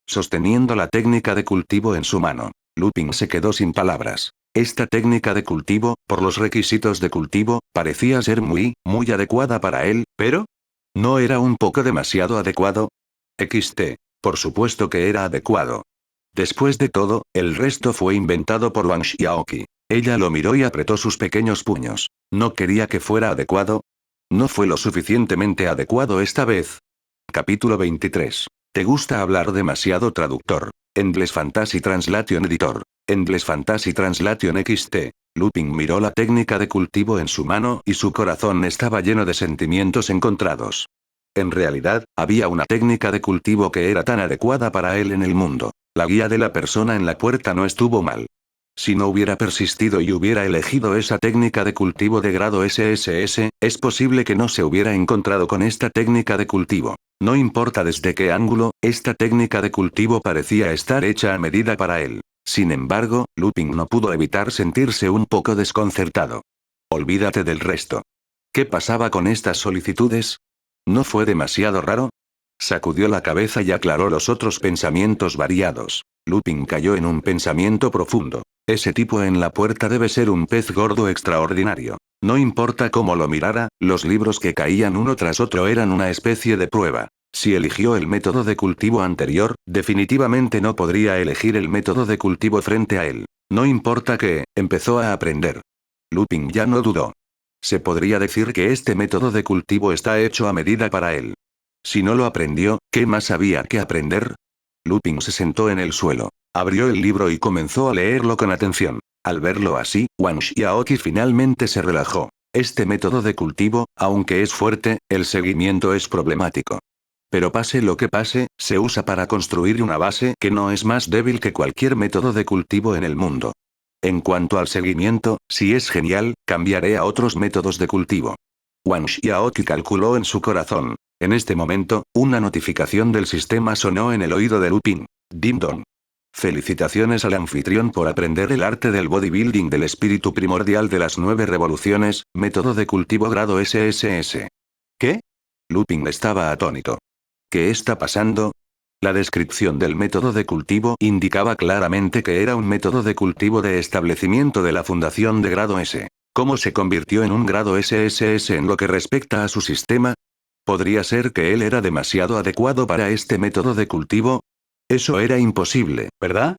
Sosteniendo la técnica de cultivo en su mano, Lupin se quedó sin palabras. Esta técnica de cultivo, por los requisitos de cultivo, parecía ser muy adecuada para él, pero ¿no era un poco demasiado adecuado? XT. Por supuesto que era adecuado. Después de todo, el resto fue inventado por Wang Xiaoqi. Ella lo miró y apretó sus pequeños puños. ¿No quería que fuera adecuado? ¿No fue lo suficientemente adecuado esta vez? Capítulo 23. ¿Te gusta hablar demasiado, traductor? Endless Fantasy Translation Editor. Endless Fantasy Translation XT. Lupin miró la técnica de cultivo en su mano y su corazón estaba lleno de sentimientos encontrados. En realidad, había una técnica de cultivo que era tan adecuada para él en el mundo. La guía de la persona en la puerta no estuvo mal. Si no hubiera persistido y hubiera elegido esa técnica de cultivo de grado SSS, es posible que no se hubiera encontrado con esta técnica de cultivo. No importa desde qué ángulo, esta técnica de cultivo parecía estar hecha a medida para él. Sin embargo, Lupin no pudo evitar sentirse un poco desconcertado. Olvídate del resto. ¿Qué pasaba con estas solicitudes? ¿No fue demasiado raro? Sacudió la cabeza y aclaró los otros pensamientos variados. Lupin cayó en un pensamiento profundo. Ese tipo en la puerta debe ser un pez gordo extraordinario. No importa cómo lo mirara, los libros que caían uno tras otro eran una especie de prueba. Si eligió el método de cultivo anterior, definitivamente no podría elegir el método de cultivo frente a él. No importa que, empezó a aprender. Lupin ya no dudó. Se podría decir que este método de cultivo está hecho a medida para él. Si no lo aprendió, ¿qué más había que aprender? Lupin se sentó en el suelo. Abrió el libro y comenzó a leerlo con atención. Al verlo así, Wang Xiaoqi finalmente se relajó. Este método de cultivo, aunque es fuerte, el seguimiento es problemático. Pero pase lo que pase, se usa para construir una base que no es más débil que cualquier método de cultivo en el mundo. En cuanto al seguimiento, si es genial, cambiaré a otros métodos de cultivo. Wang Xiaoqi calculó en su corazón. En este momento, una notificación del sistema sonó en el oído de Lupin. Ding dong. Felicitaciones al anfitrión por aprender el arte del bodybuilding del espíritu primordial de las 9 revoluciones, método de cultivo grado SSS. ¿Qué? Lupin estaba atónito. ¿Qué está pasando? La descripción del método de cultivo indicaba claramente que era un método de cultivo de establecimiento de la fundación de grado S. ¿Cómo se convirtió en un grado SSS en lo que respecta a su sistema? ¿Podría ser que él era demasiado adecuado para este método de cultivo? Eso era imposible, ¿verdad?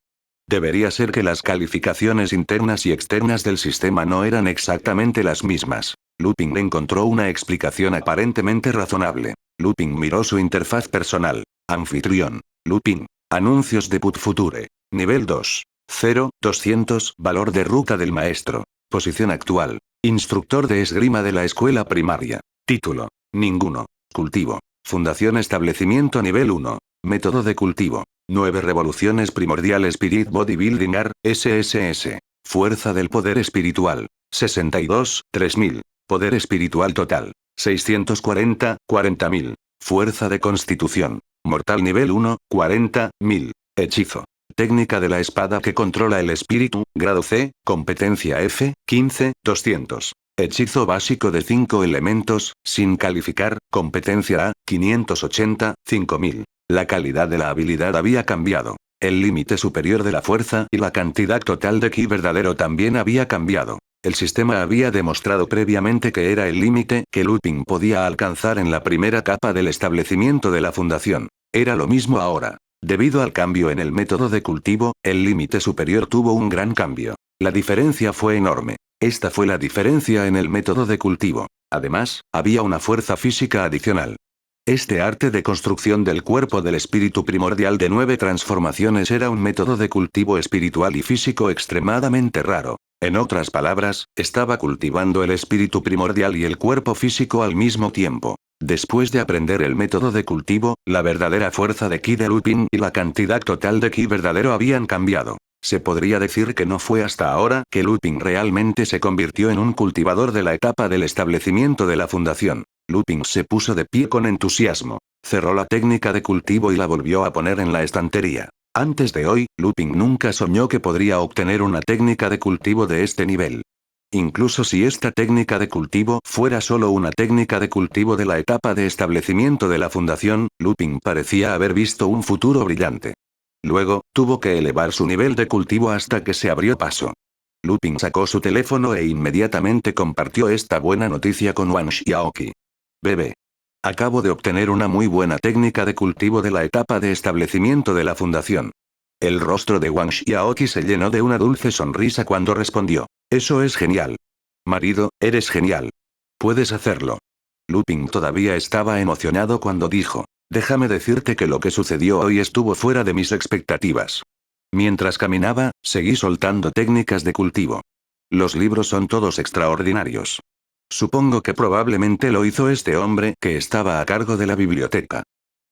Debería ser que las calificaciones internas y externas del sistema no eran exactamente las mismas. Lupin encontró una explicación aparentemente razonable. Lupin miró su interfaz personal. Anfitrión. Lupin. Anuncios de Put Future. Nivel 2. 0, 200. Valor de ruta del maestro. Posición actual. Instructor de esgrima de la escuela primaria. Título. Ninguno. Cultivo. Fundación establecimiento nivel 1. Método de cultivo. 9 revoluciones primordiales Spirit Bodybuilding Art, SSS. Fuerza del poder espiritual. 62, 3000. Poder espiritual total. 640, 40.000. Fuerza de constitución. Mortal nivel 1, 40.000. Hechizo. Técnica de la espada que controla el espíritu, grado C, competencia F, 15, 200. Hechizo básico de 5 elementos, sin calificar, competencia A, 580, 5000. La calidad de la habilidad había cambiado. El límite superior de la fuerza y la cantidad total de ki verdadero también había cambiado. El sistema había demostrado previamente que era el límite que Lupin podía alcanzar en la primera capa del establecimiento de la fundación. Era lo mismo ahora. Debido al cambio en el método de cultivo, el límite superior tuvo un gran cambio. La diferencia fue enorme. Esta fue la diferencia en el método de cultivo. Además, había una fuerza física adicional. Este arte de construcción del cuerpo del espíritu primordial de 9 transformaciones era un método de cultivo espiritual y físico extremadamente raro. En otras palabras, estaba cultivando el espíritu primordial y el cuerpo físico al mismo tiempo. Después de aprender el método de cultivo, la verdadera fuerza de ki de Lupin y la cantidad total de ki verdadero habían cambiado. Se podría decir que no fue hasta ahora que Lupin realmente se convirtió en un cultivador de la etapa del establecimiento de la fundación. Lupin se puso de pie con entusiasmo. Cerró la técnica de cultivo y la volvió a poner en la estantería. Antes de hoy, Lupin nunca soñó que podría obtener una técnica de cultivo de este nivel. Incluso si esta técnica de cultivo fuera solo una técnica de cultivo de la etapa de establecimiento de la fundación, Lupin parecía haber visto un futuro brillante. Luego, tuvo que elevar su nivel de cultivo hasta que se abrió paso. Lupin sacó su teléfono e inmediatamente compartió esta buena noticia con Wang Xiaoqi. Bebé. Acabo de obtener una muy buena técnica de cultivo de la etapa de establecimiento de la fundación. El rostro de Wang Xiaoqi se llenó de una dulce sonrisa cuando respondió. Eso es genial. Marido, eres genial. Puedes hacerlo. Lupin todavía estaba emocionado cuando dijo. Déjame decirte que lo que sucedió hoy estuvo fuera de mis expectativas. Mientras caminaba, seguí soltando técnicas de cultivo. Los libros son todos extraordinarios. Supongo que probablemente lo hizo este hombre que estaba a cargo de la biblioteca.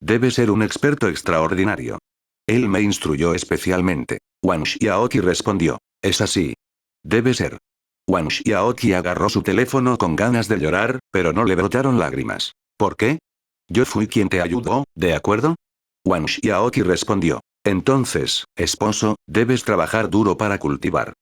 Debe ser un experto extraordinario. Él me instruyó especialmente. Wang Xiaoqi respondió. Es así. Debe ser. Wang Xiaoqi agarró su teléfono con ganas de llorar, pero no le brotaron lágrimas. ¿Por qué? Yo fui quien te ayudó, ¿de acuerdo? Wang Xiaoqi respondió. Entonces, esposo, debes trabajar duro para cultivar.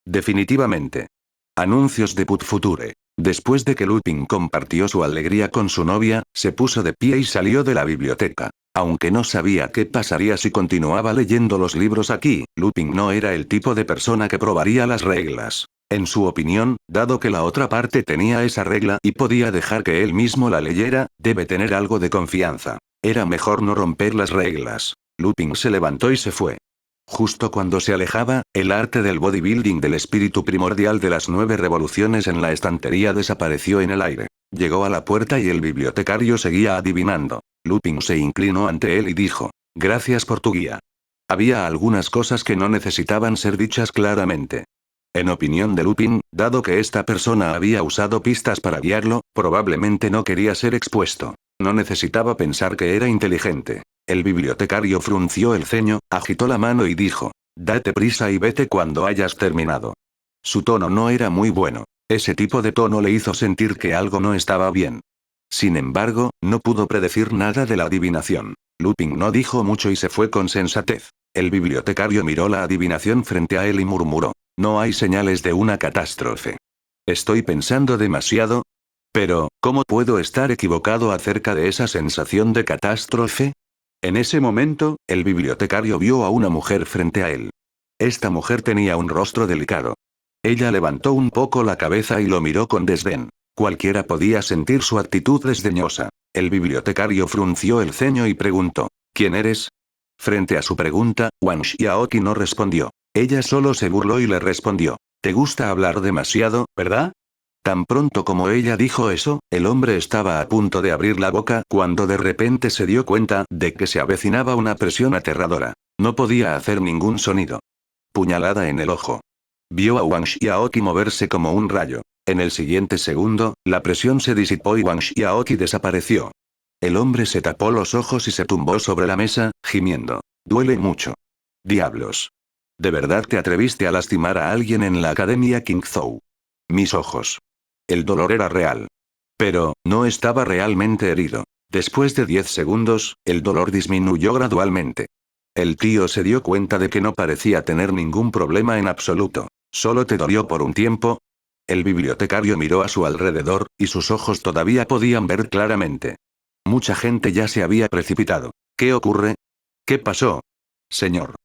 Definitivamente. Anuncios de Put Future. Después de que Lupin compartió su alegría con su novia, se puso de pie y salió de la biblioteca. Aunque no sabía qué pasaría si continuaba leyendo los libros aquí, Lupin no era el tipo de persona que probaría las reglas. En su opinión, dado que la otra parte tenía esa regla y podía dejar que él mismo la leyera, debe tener algo de confianza. Era mejor no romper las reglas. Lupin se levantó y se fue. Justo cuando se alejaba, el arte del bodybuilding del espíritu primordial de las 9 revoluciones en la estantería desapareció en el aire. Llegó a la puerta y el bibliotecario seguía adivinando. Lupin se inclinó ante él y dijo: «Gracias por tu guía». Había algunas cosas que no necesitaban ser dichas claramente. En opinión de Lupin, dado que esta persona había usado pistas para guiarlo, probablemente no quería ser expuesto. No necesitaba pensar que era inteligente. El bibliotecario frunció el ceño, agitó la mano y dijo: «Date prisa y vete cuando hayas terminado». Su tono no era muy bueno. Ese tipo de tono le hizo sentir que algo no estaba bien. Sin embargo, no pudo predecir nada de la adivinación. Lupin no dijo mucho y se fue con sensatez. El bibliotecario miró la adivinación frente a él y murmuró: «No hay señales de una catástrofe. ¿Estoy pensando demasiado? Pero, ¿cómo puedo estar equivocado acerca de esa sensación de catástrofe?». En ese momento, el bibliotecario vio a una mujer frente a él. Esta mujer tenía un rostro delicado. Ella levantó un poco la cabeza y lo miró con desdén. Cualquiera podía sentir su actitud desdeñosa. El bibliotecario frunció el ceño y preguntó: «¿Quién eres?». Frente a su pregunta, Wang Xiaoqi no respondió. Ella solo se burló y le respondió: «Te gusta hablar demasiado, ¿verdad?». Tan pronto como ella dijo eso, el hombre estaba a punto de abrir la boca cuando de repente se dio cuenta de que se avecinaba una presión aterradora. No podía hacer ningún sonido. Puñalada en el ojo. Vio a Wang Xiaoqi moverse como un rayo. En el siguiente segundo, la presión se disipó y Wang Xiaoqi desapareció. El hombre se tapó los ojos y se tumbó sobre la mesa, gimiendo: «Duele mucho». «Diablos. ¿De verdad te atreviste a lastimar a alguien en la Academia Qingzhou?». Mis ojos. El dolor era real. Pero, no estaba realmente herido. Después de 10 segundos, el dolor disminuyó gradualmente. El tío se dio cuenta de que no parecía tener ningún problema en absoluto. «¿Solo te dolió por un tiempo?». El bibliotecario miró a su alrededor, y sus ojos todavía podían ver claramente. Mucha gente ya se había precipitado. «¿Qué ocurre? ¿Qué pasó? Señor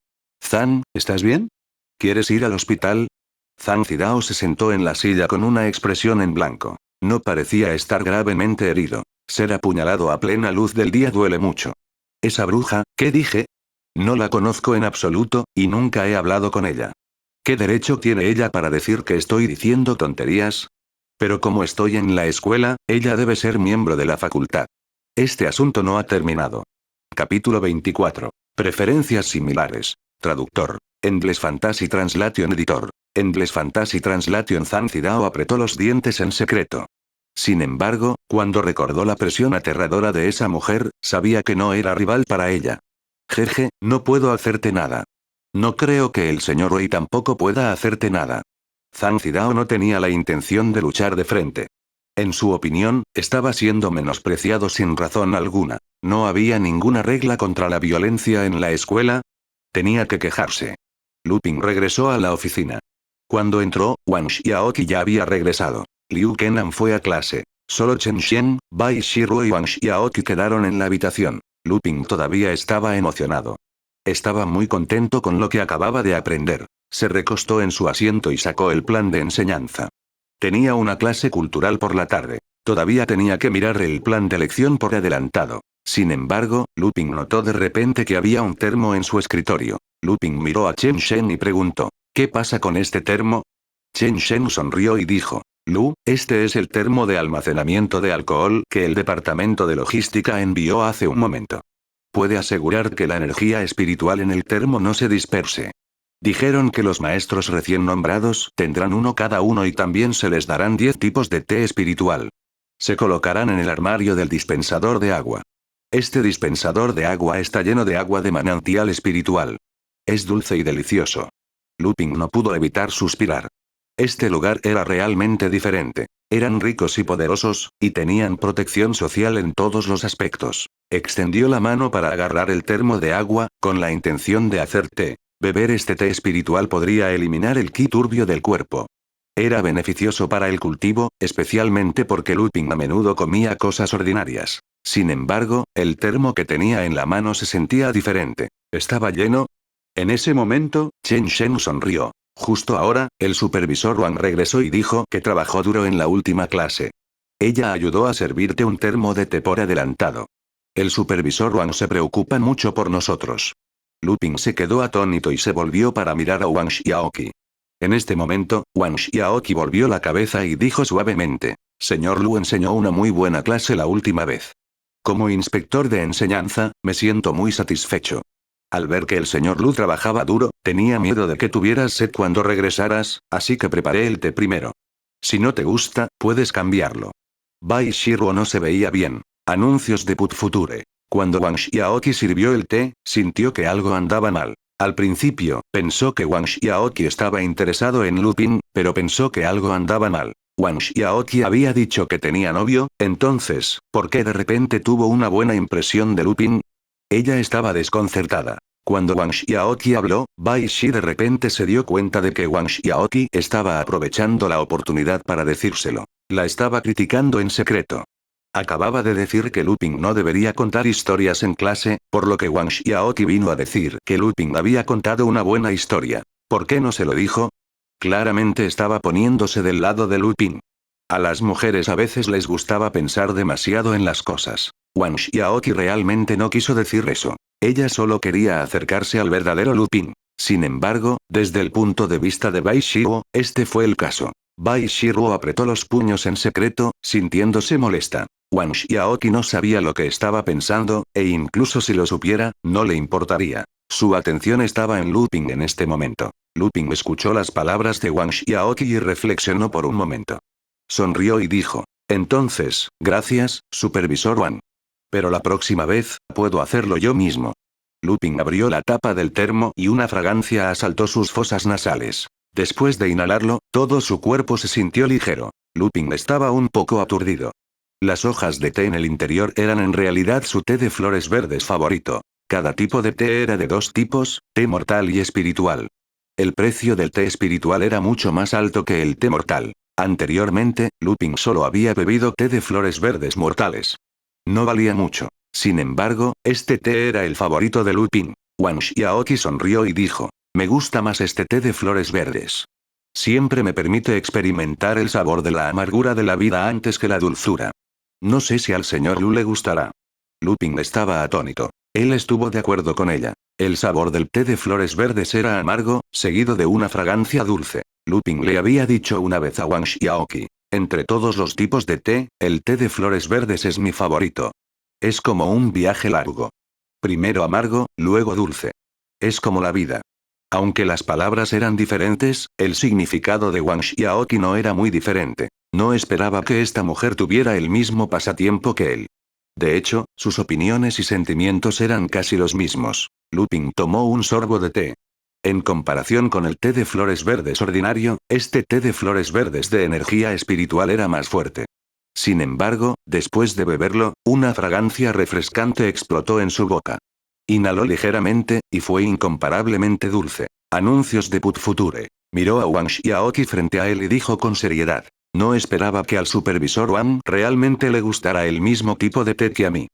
Zhang, ¿estás bien? ¿Quieres ir al hospital?». Zhang Zidao se sentó en la silla con una expresión en blanco. No parecía estar gravemente herido. Ser apuñalado a plena luz del día duele mucho. «¿Esa bruja, qué dije? No la conozco en absoluto, y nunca he hablado con ella. ¿Qué derecho tiene ella para decir que estoy diciendo tonterías? Pero como estoy en la escuela, ella debe ser miembro de la facultad». Este asunto no ha terminado. Capítulo 24. Preferencias similares. Traductor. Endless Fantasy Translation Editor. Endless Fantasy Translation. Zhang Zidao apretó los dientes en secreto. Sin embargo, cuando recordó la presión aterradora de esa mujer, sabía que no era rival para ella. «Jeje, no puedo hacerte nada. No creo que el señor Wei tampoco pueda hacerte nada». Zhang Zidao no tenía la intención de luchar de frente. En su opinión, estaba siendo menospreciado sin razón alguna. No había ninguna regla contra la violencia en la escuela. Tenía que quejarse. Lupin regresó a la oficina. Cuando entró, Wang Xiaoqi ya había regresado. Liu Kenan fue a clase. Solo Chen Xian, Bai Shiruo y Wang Xiaoqi quedaron en la habitación. Lupin todavía estaba emocionado. Estaba muy contento con lo que acababa de aprender. Se recostó en su asiento y sacó el plan de enseñanza. Tenía una clase cultural por la tarde. Todavía tenía que mirar el plan de lección por adelantado. Sin embargo, Lupin notó de repente que había un termo en su escritorio. Lupin miró a Chen Shen y preguntó: «¿Qué pasa con este termo?». Chen Shen sonrió y dijo: «Lu, este es el termo de almacenamiento de alcohol que el departamento de logística envió hace un momento. Puede asegurar que la energía espiritual en el termo no se disperse. Dijeron que los maestros recién nombrados tendrán uno cada uno y también se les darán 10 tipos de té espiritual. Se colocarán en el armario del dispensador de agua. Este dispensador de agua está lleno de agua de manantial espiritual. Es dulce y delicioso». Lupin no pudo evitar suspirar. Este lugar era realmente diferente. Eran ricos y poderosos, y tenían protección social en todos los aspectos. Extendió la mano para agarrar el termo de agua, con la intención de hacer té. Beber este té espiritual podría eliminar el ki turbio del cuerpo. Era beneficioso para el cultivo, especialmente porque Lupin a menudo comía cosas ordinarias. Sin embargo, el termo que tenía en la mano se sentía diferente. ¿Estaba lleno? En ese momento, Chen Shen sonrió. Justo ahora, el supervisor Wang regresó y dijo que trabajó duro en la última clase. Ella ayudó a servirte un termo de té por adelantado. El supervisor Wang se preocupa mucho por nosotros. Lupin se quedó atónito y se volvió para mirar a Wang Xiaoqi. En este momento, Wang Xiaoqi volvió la cabeza y dijo suavemente: Señor Lu enseñó una muy buena clase la última vez. Como inspector de enseñanza, me siento muy satisfecho. Al ver que el señor Lu trabajaba duro, tenía miedo de que tuvieras sed cuando regresaras, así que preparé el té primero. Si no te gusta, puedes cambiarlo. Bai Shiruo no se veía bien. Anuncios de Put Future. Cuando Wang Xiaoqi sirvió el té, sintió que algo andaba mal. Al principio, pensó que Wang Xiaoqi estaba interesado en Lupin, pero pensó que algo andaba mal. Wang Xiaoqi había dicho que tenía novio, entonces, ¿por qué de repente tuvo una buena impresión de Lupin? Ella estaba desconcertada. Cuando Wang Xiaoqi habló, Bai Shi de repente se dio cuenta de que Wang Xiaoqi estaba aprovechando la oportunidad para decírselo. La estaba criticando en secreto. Acababa de decir que Lupin no debería contar historias en clase, por lo que Wang Xiaoqi vino a decir que Lupin había contado una buena historia. ¿Por qué no se lo dijo? Claramente estaba poniéndose del lado de Lupin. A las mujeres a veces les gustaba pensar demasiado en las cosas. Wang Xiaoqi realmente no quiso decir eso. Ella solo quería acercarse al verdadero Lupin. Sin embargo, desde el punto de vista de Bai Shiruo, este fue el caso. Bai Shiruo apretó los puños en secreto, sintiéndose molesta. Wang Xiaoqi no sabía lo que estaba pensando, e incluso si lo supiera, no le importaría. Su atención estaba en Lupin en este momento. Lupin escuchó las palabras de Wang Xiaoqi y reflexionó por un momento. Sonrió y dijo: Entonces, gracias, supervisor Wang. Pero la próxima vez, puedo hacerlo yo mismo. Lupin abrió la tapa del termo y una fragancia asaltó sus fosas nasales. Después de inhalarlo, todo su cuerpo se sintió ligero. Lupin estaba un poco aturdido. Las hojas de té en el interior eran en realidad su té de flores verdes favorito. Cada tipo de té era de dos tipos, té mortal y espiritual. El precio del té espiritual era mucho más alto que el té mortal. Anteriormente, Lupin solo había bebido té de flores verdes mortales. No valía mucho. Sin embargo, este té era el favorito de Lupin. Wang Xiaoqi sonrió y dijo: Me gusta más este té de flores verdes. Siempre me permite experimentar el sabor de la amargura de la vida antes que la dulzura. No sé si al señor Lu le gustará. Lupin estaba atónito. Él estuvo de acuerdo con ella. El sabor del té de flores verdes era amargo, seguido de una fragancia dulce. Lupin le había dicho una vez a Wang Xiaoqi: Entre todos los tipos de té, el té de flores verdes es mi favorito. Es como un viaje largo. Primero amargo, luego dulce. Es como la vida. Aunque las palabras eran diferentes, el significado de Wang Xiaoqi no era muy diferente. No esperaba que esta mujer tuviera el mismo pasatiempo que él. De hecho, sus opiniones y sentimientos eran casi los mismos. Lupin tomó un sorbo de té. En comparación con el té de flores verdes ordinario, este té de flores verdes de energía espiritual era más fuerte. Sin embargo, después de beberlo, una fragancia refrescante explotó en su boca. Inhaló ligeramente, y fue incomparablemente dulce. Anuncios de Put Future. Miró a Wang Xiaoqi frente a él y dijo con seriedad: No esperaba que al supervisor Wang realmente le gustara el mismo tipo de té que a mí.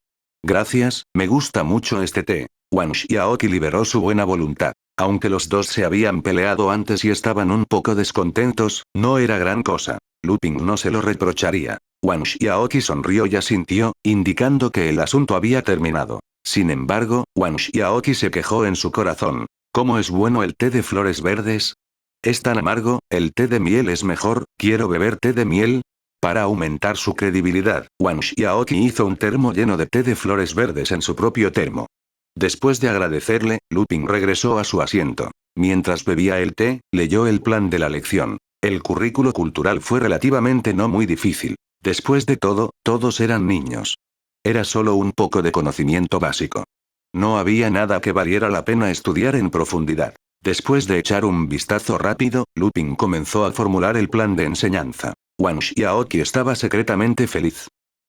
Gracias, me gusta mucho este té. Wang Xiaoqi liberó su buena voluntad. Aunque los dos se habían peleado antes y estaban un poco descontentos, no era gran cosa. Lupin no se lo reprocharía. Wang Xiaoqi sonrió y asintió, indicando que el asunto había terminado. Sin embargo, Wang Xiaoqi se quejó en su corazón. ¿Cómo es bueno el té de flores verdes? Es tan amargo, el té de miel es mejor, quiero beber té de miel. Para aumentar su credibilidad, Wang Xiaoqi hizo un termo lleno de té de flores verdes en su propio termo. Después de agradecerle, Lupin regresó a su asiento. Mientras bebía el té, leyó el plan de la lección. El currículo cultural fue relativamente no muy difícil. Después de todo, todos eran niños. Era solo un poco de conocimiento básico. No había nada que valiera la pena estudiar en profundidad. Después de echar un vistazo rápido, Lupin comenzó a formular el plan de enseñanza. Wang Xiaoqi estaba secretamente feliz.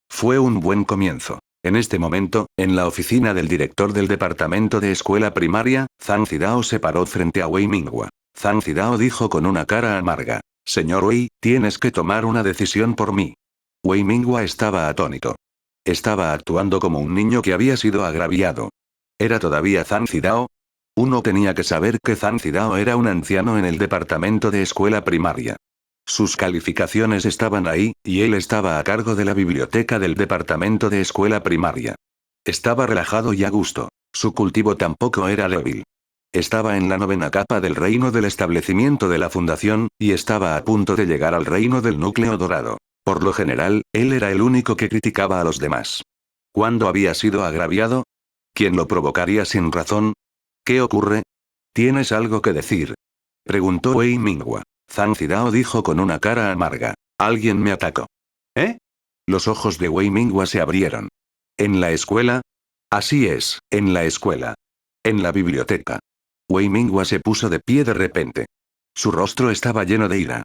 Fue un buen comienzo. En este momento, en la oficina del director del departamento de escuela primaria, Zhang Zidao se paró frente a Wei Minghua. Zhang Zidao dijo con una cara amarga: Señor Wei, tienes que tomar una decisión por mí. Wei Minghua estaba atónito. Estaba actuando como un niño que había sido agraviado. ¿Era todavía Zhang Zidao? Uno tenía que saber que Zhang Zidao era un anciano en el departamento de escuela primaria. Sus calificaciones estaban ahí, y él estaba a cargo de la biblioteca del departamento de escuela primaria. Estaba relajado y a gusto. Su cultivo tampoco era débil. Estaba en la 9ª capa del reino del establecimiento de la fundación, y estaba a punto de llegar al reino del núcleo dorado. Por lo general, él era el único que criticaba a los demás. ¿Cuándo había sido agraviado? ¿Quién lo provocaría sin razón? ¿Qué ocurre? ¿Tienes algo que decir? Preguntó Wei Minghua. Zhang Zidao dijo con una cara amarga. Alguien me atacó. ¿Eh? Los ojos de Wei Minghua se abrieron. ¿En la escuela? Así es, en la escuela. En la biblioteca. Wei Minghua se puso de pie de repente. Su rostro estaba lleno de ira.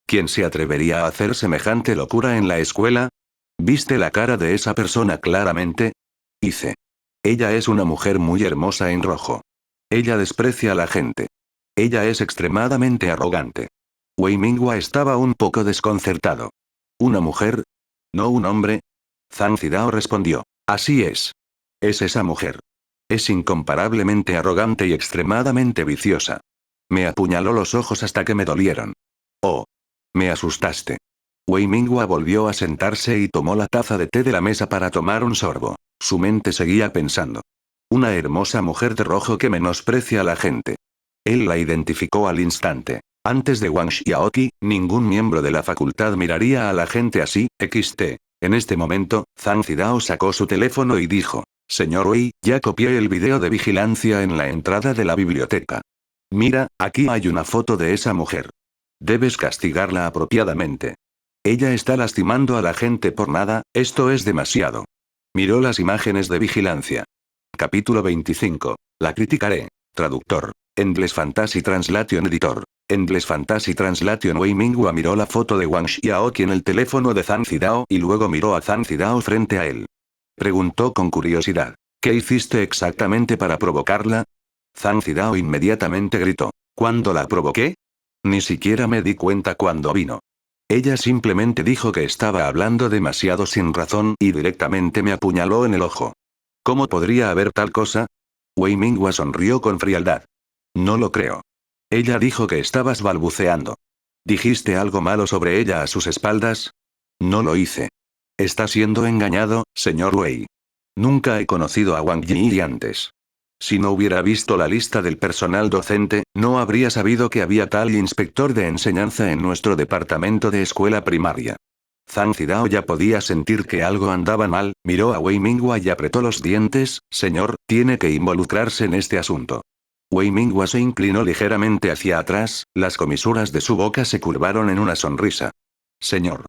¿Quién se atrevería a hacer semejante locura en la escuela? ¿Viste la cara de esa persona claramente? Hice. Ella es una mujer muy hermosa en rojo. Ella desprecia a la gente. Ella es extremadamente arrogante. Wei Minghua estaba un poco desconcertado. ¿Una mujer? ¿No un hombre? Zhang Zidao respondió. Así es. Es esa mujer. Es incomparablemente arrogante y extremadamente viciosa. Me apuñaló los ojos hasta que me dolieron. Oh. Me asustaste. Wei Minghua volvió a sentarse y tomó la taza de té de la mesa para tomar un sorbo. Su mente seguía pensando. Una hermosa mujer de rojo que menosprecia a la gente. Él la identificó al instante. Antes de Wang Xiaoqi, ningún miembro de la facultad miraría a la gente así, XT. En este momento, Zhang Zidao sacó su teléfono y dijo. Señor Wei, ya copié el video de vigilancia en la entrada de la biblioteca. Mira, aquí hay una foto de esa mujer. Debes castigarla apropiadamente. Ella está lastimando a la gente por nada, esto es demasiado. Miró las imágenes de vigilancia. Capítulo 25. La criticaré. Traductor. Endless Fantasy Translation Editor. Endless Fantasy Translation. Wei Minghua miró la foto de Wang Xiaoqi en el teléfono de Zhang Zidao y luego miró a Zhang Zidao frente a él. Preguntó con curiosidad. ¿Qué hiciste exactamente para provocarla? Zhang Zidao inmediatamente gritó. ¿Cuándo la provoqué? Ni siquiera me di cuenta cuando vino. Ella simplemente dijo que estaba hablando demasiado sin razón y directamente me apuñaló en el ojo. ¿Cómo podría haber tal cosa? Wei Minghua sonrió con frialdad. No lo creo. Ella dijo que estabas balbuceando. ¿Dijiste algo malo sobre ella a sus espaldas? No lo hice. Está siendo engañado, señor Wei. Nunca he conocido a Wang Yi antes. Si no hubiera visto la lista del personal docente, no habría sabido que había tal inspector de enseñanza en nuestro departamento de escuela primaria. Zhang Zidao ya podía sentir que algo andaba mal, miró a Wei Minghua y apretó los dientes. Señor, tiene que involucrarse en este asunto. Wei Minghua se inclinó ligeramente hacia atrás, las comisuras de su boca se curvaron en una sonrisa. Señor.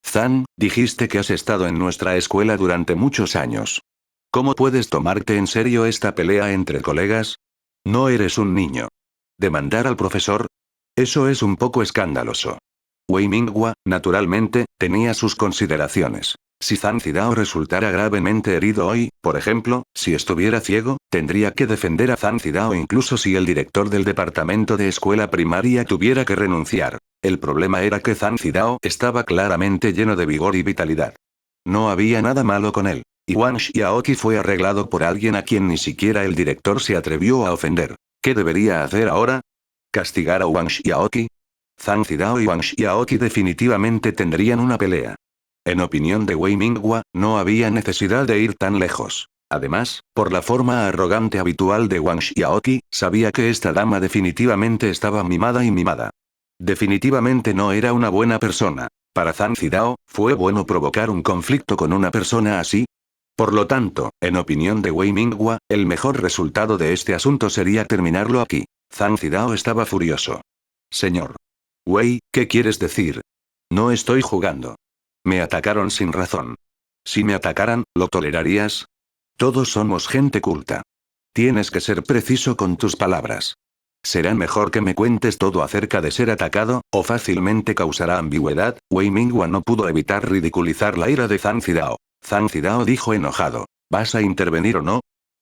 Zhang, dijiste que has estado en nuestra escuela durante muchos años. ¿Cómo puedes tomarte en serio esta pelea entre colegas? No eres un niño. ¿Demandar al profesor? Eso es un poco escandaloso. Wei Minghua, naturalmente, tenía sus consideraciones. Si Zhang Zidao resultara gravemente herido hoy, por ejemplo, si estuviera ciego, tendría que defender a Zhang Zidao incluso si el director del departamento de escuela primaria tuviera que renunciar. El problema era que Zhang Zidao estaba claramente lleno de vigor y vitalidad. No había nada malo con él. Y Wang Xiaoqi fue arreglado por alguien a quien ni siquiera el director se atrevió a ofender. ¿Qué debería hacer ahora? ¿Castigar a Wang Xiaoqui? Zhang Zidao y Wang Xiaoqi definitivamente tendrían una pelea. En opinión de Wei Minghua, no había necesidad de ir tan lejos. Además, por la forma arrogante habitual de Wang Xiaoqi, sabía que esta dama definitivamente estaba mimada y mimada. Definitivamente no era una buena persona. Para Zhang Zidao, ¿fue bueno provocar un conflicto con una persona así? Por lo tanto, en opinión de Wei Minghua, el mejor resultado de este asunto sería terminarlo aquí. Zhang Zidao estaba furioso. Señor. Wei, ¿qué quieres decir? No estoy jugando. Me atacaron sin razón. Si me atacaran, ¿lo tolerarías? Todos somos gente culta. Tienes que ser preciso con tus palabras. Será mejor que me cuentes todo acerca de ser atacado, o fácilmente causará ambigüedad. Wei Minghua no pudo evitar ridiculizar la ira de Zhang Zidao. Zhang Zidao dijo enojado. ¿Vas a intervenir o no?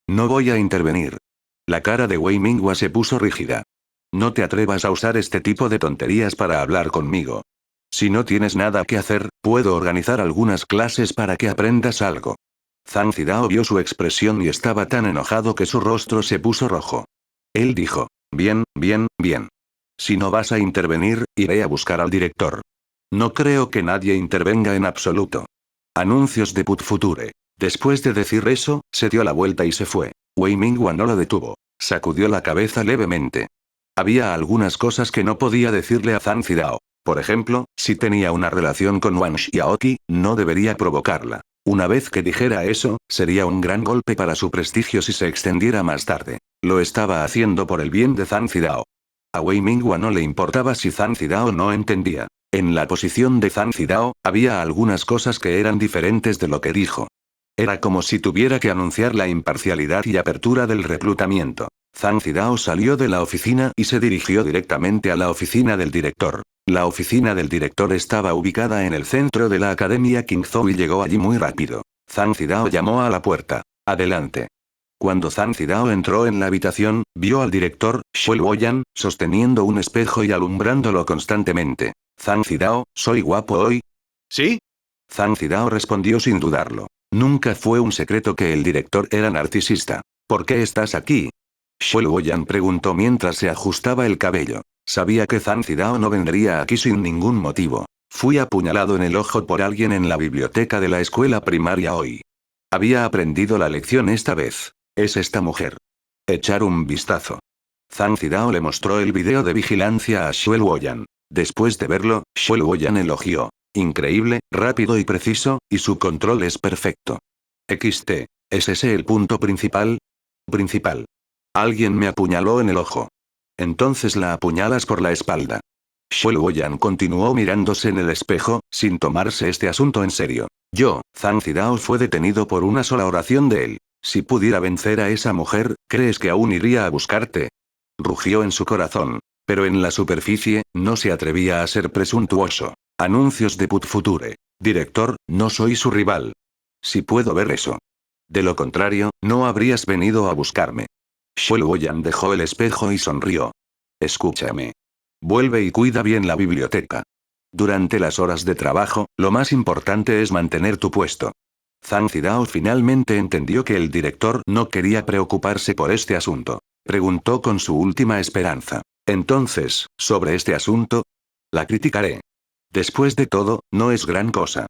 No voy a intervenir. La cara de Wei Minghua se puso rígida. No te atrevas a usar este tipo de tonterías para hablar conmigo. Si no tienes nada que hacer, puedo organizar algunas clases para que aprendas algo. Zhang Zidao vio su expresión y estaba tan enojado que su rostro se puso rojo. Él dijo. Bien, bien, bien. Si no vas a intervenir, iré a buscar al director. No creo que nadie intervenga en absoluto. Anuncios de Put Future. Después de decir eso, se dio la vuelta y se fue. Wei Mingwa no lo detuvo. Sacudió la cabeza levemente. Había algunas cosas que no podía decirle a Zhang Zidao. Por ejemplo, si tenía una relación con Wang Xiaoqi, no debería provocarla. Una vez que dijera eso, sería un gran golpe para su prestigio si se extendiera más tarde. Lo estaba haciendo por el bien de Zhang Zidao. A Wei Mingwa no le importaba si Zhang Zidao no entendía. En la posición de Zhang Zidao, había algunas cosas que eran diferentes de lo que dijo. Era como si tuviera que anunciar la imparcialidad y apertura del reclutamiento. Zhang Zidao salió de la oficina y se dirigió directamente a la oficina del director. La oficina del director estaba ubicada en el centro de la Academia Qingzhou y llegó allí muy rápido. Zhang Zidao llamó a la puerta. Adelante. Cuando Zhang Zidao entró en la habitación, vio al director, Xue Luoyan, sosteniendo un espejo y alumbrándolo constantemente. Zhang Zidao, ¿soy guapo hoy? ¿Sí? Zhang Zidao respondió sin dudarlo. Nunca fue un secreto que el director era narcisista. ¿Por qué estás aquí? Xue Luoyan preguntó mientras se ajustaba el cabello. Sabía que Zhang Zidao no vendría aquí sin ningún motivo. Fui apuñalado en el ojo por alguien en la biblioteca de la escuela primaria hoy. Había aprendido la lección esta vez. Es esta mujer. Echar un vistazo. Zhang Zidao le mostró el video de vigilancia a Xue Luoyan. Después de verlo, Xue Luoyan elogió. Increíble, rápido y preciso, y su control es perfecto. XT. ¿Es ese el punto principal? Principal. Alguien me apuñaló en el ojo. Entonces la apuñalas por la espalda. Xue Luoyan continuó mirándose en el espejo, sin tomarse este asunto en serio. Zhang Zidao fue detenido por una sola oración de él. Si pudiera vencer a esa mujer, ¿crees que aún iría a buscarte? Rugió en su corazón. Pero en la superficie, no se atrevía a ser presuntuoso. Anuncios de Put Future. Director, no soy su rival. Si puedo ver eso. De lo contrario, no habrías venido a buscarme. Xue Luoyan dejó el espejo y sonrió. Escúchame. Vuelve y cuida bien la biblioteca. Durante las horas de trabajo, lo más importante es mantener tu puesto. Zhang Zidao finalmente entendió que el director no quería preocuparse por este asunto. Preguntó con su última esperanza. Entonces, sobre este asunto, la criticaré. Después de todo, no es gran cosa.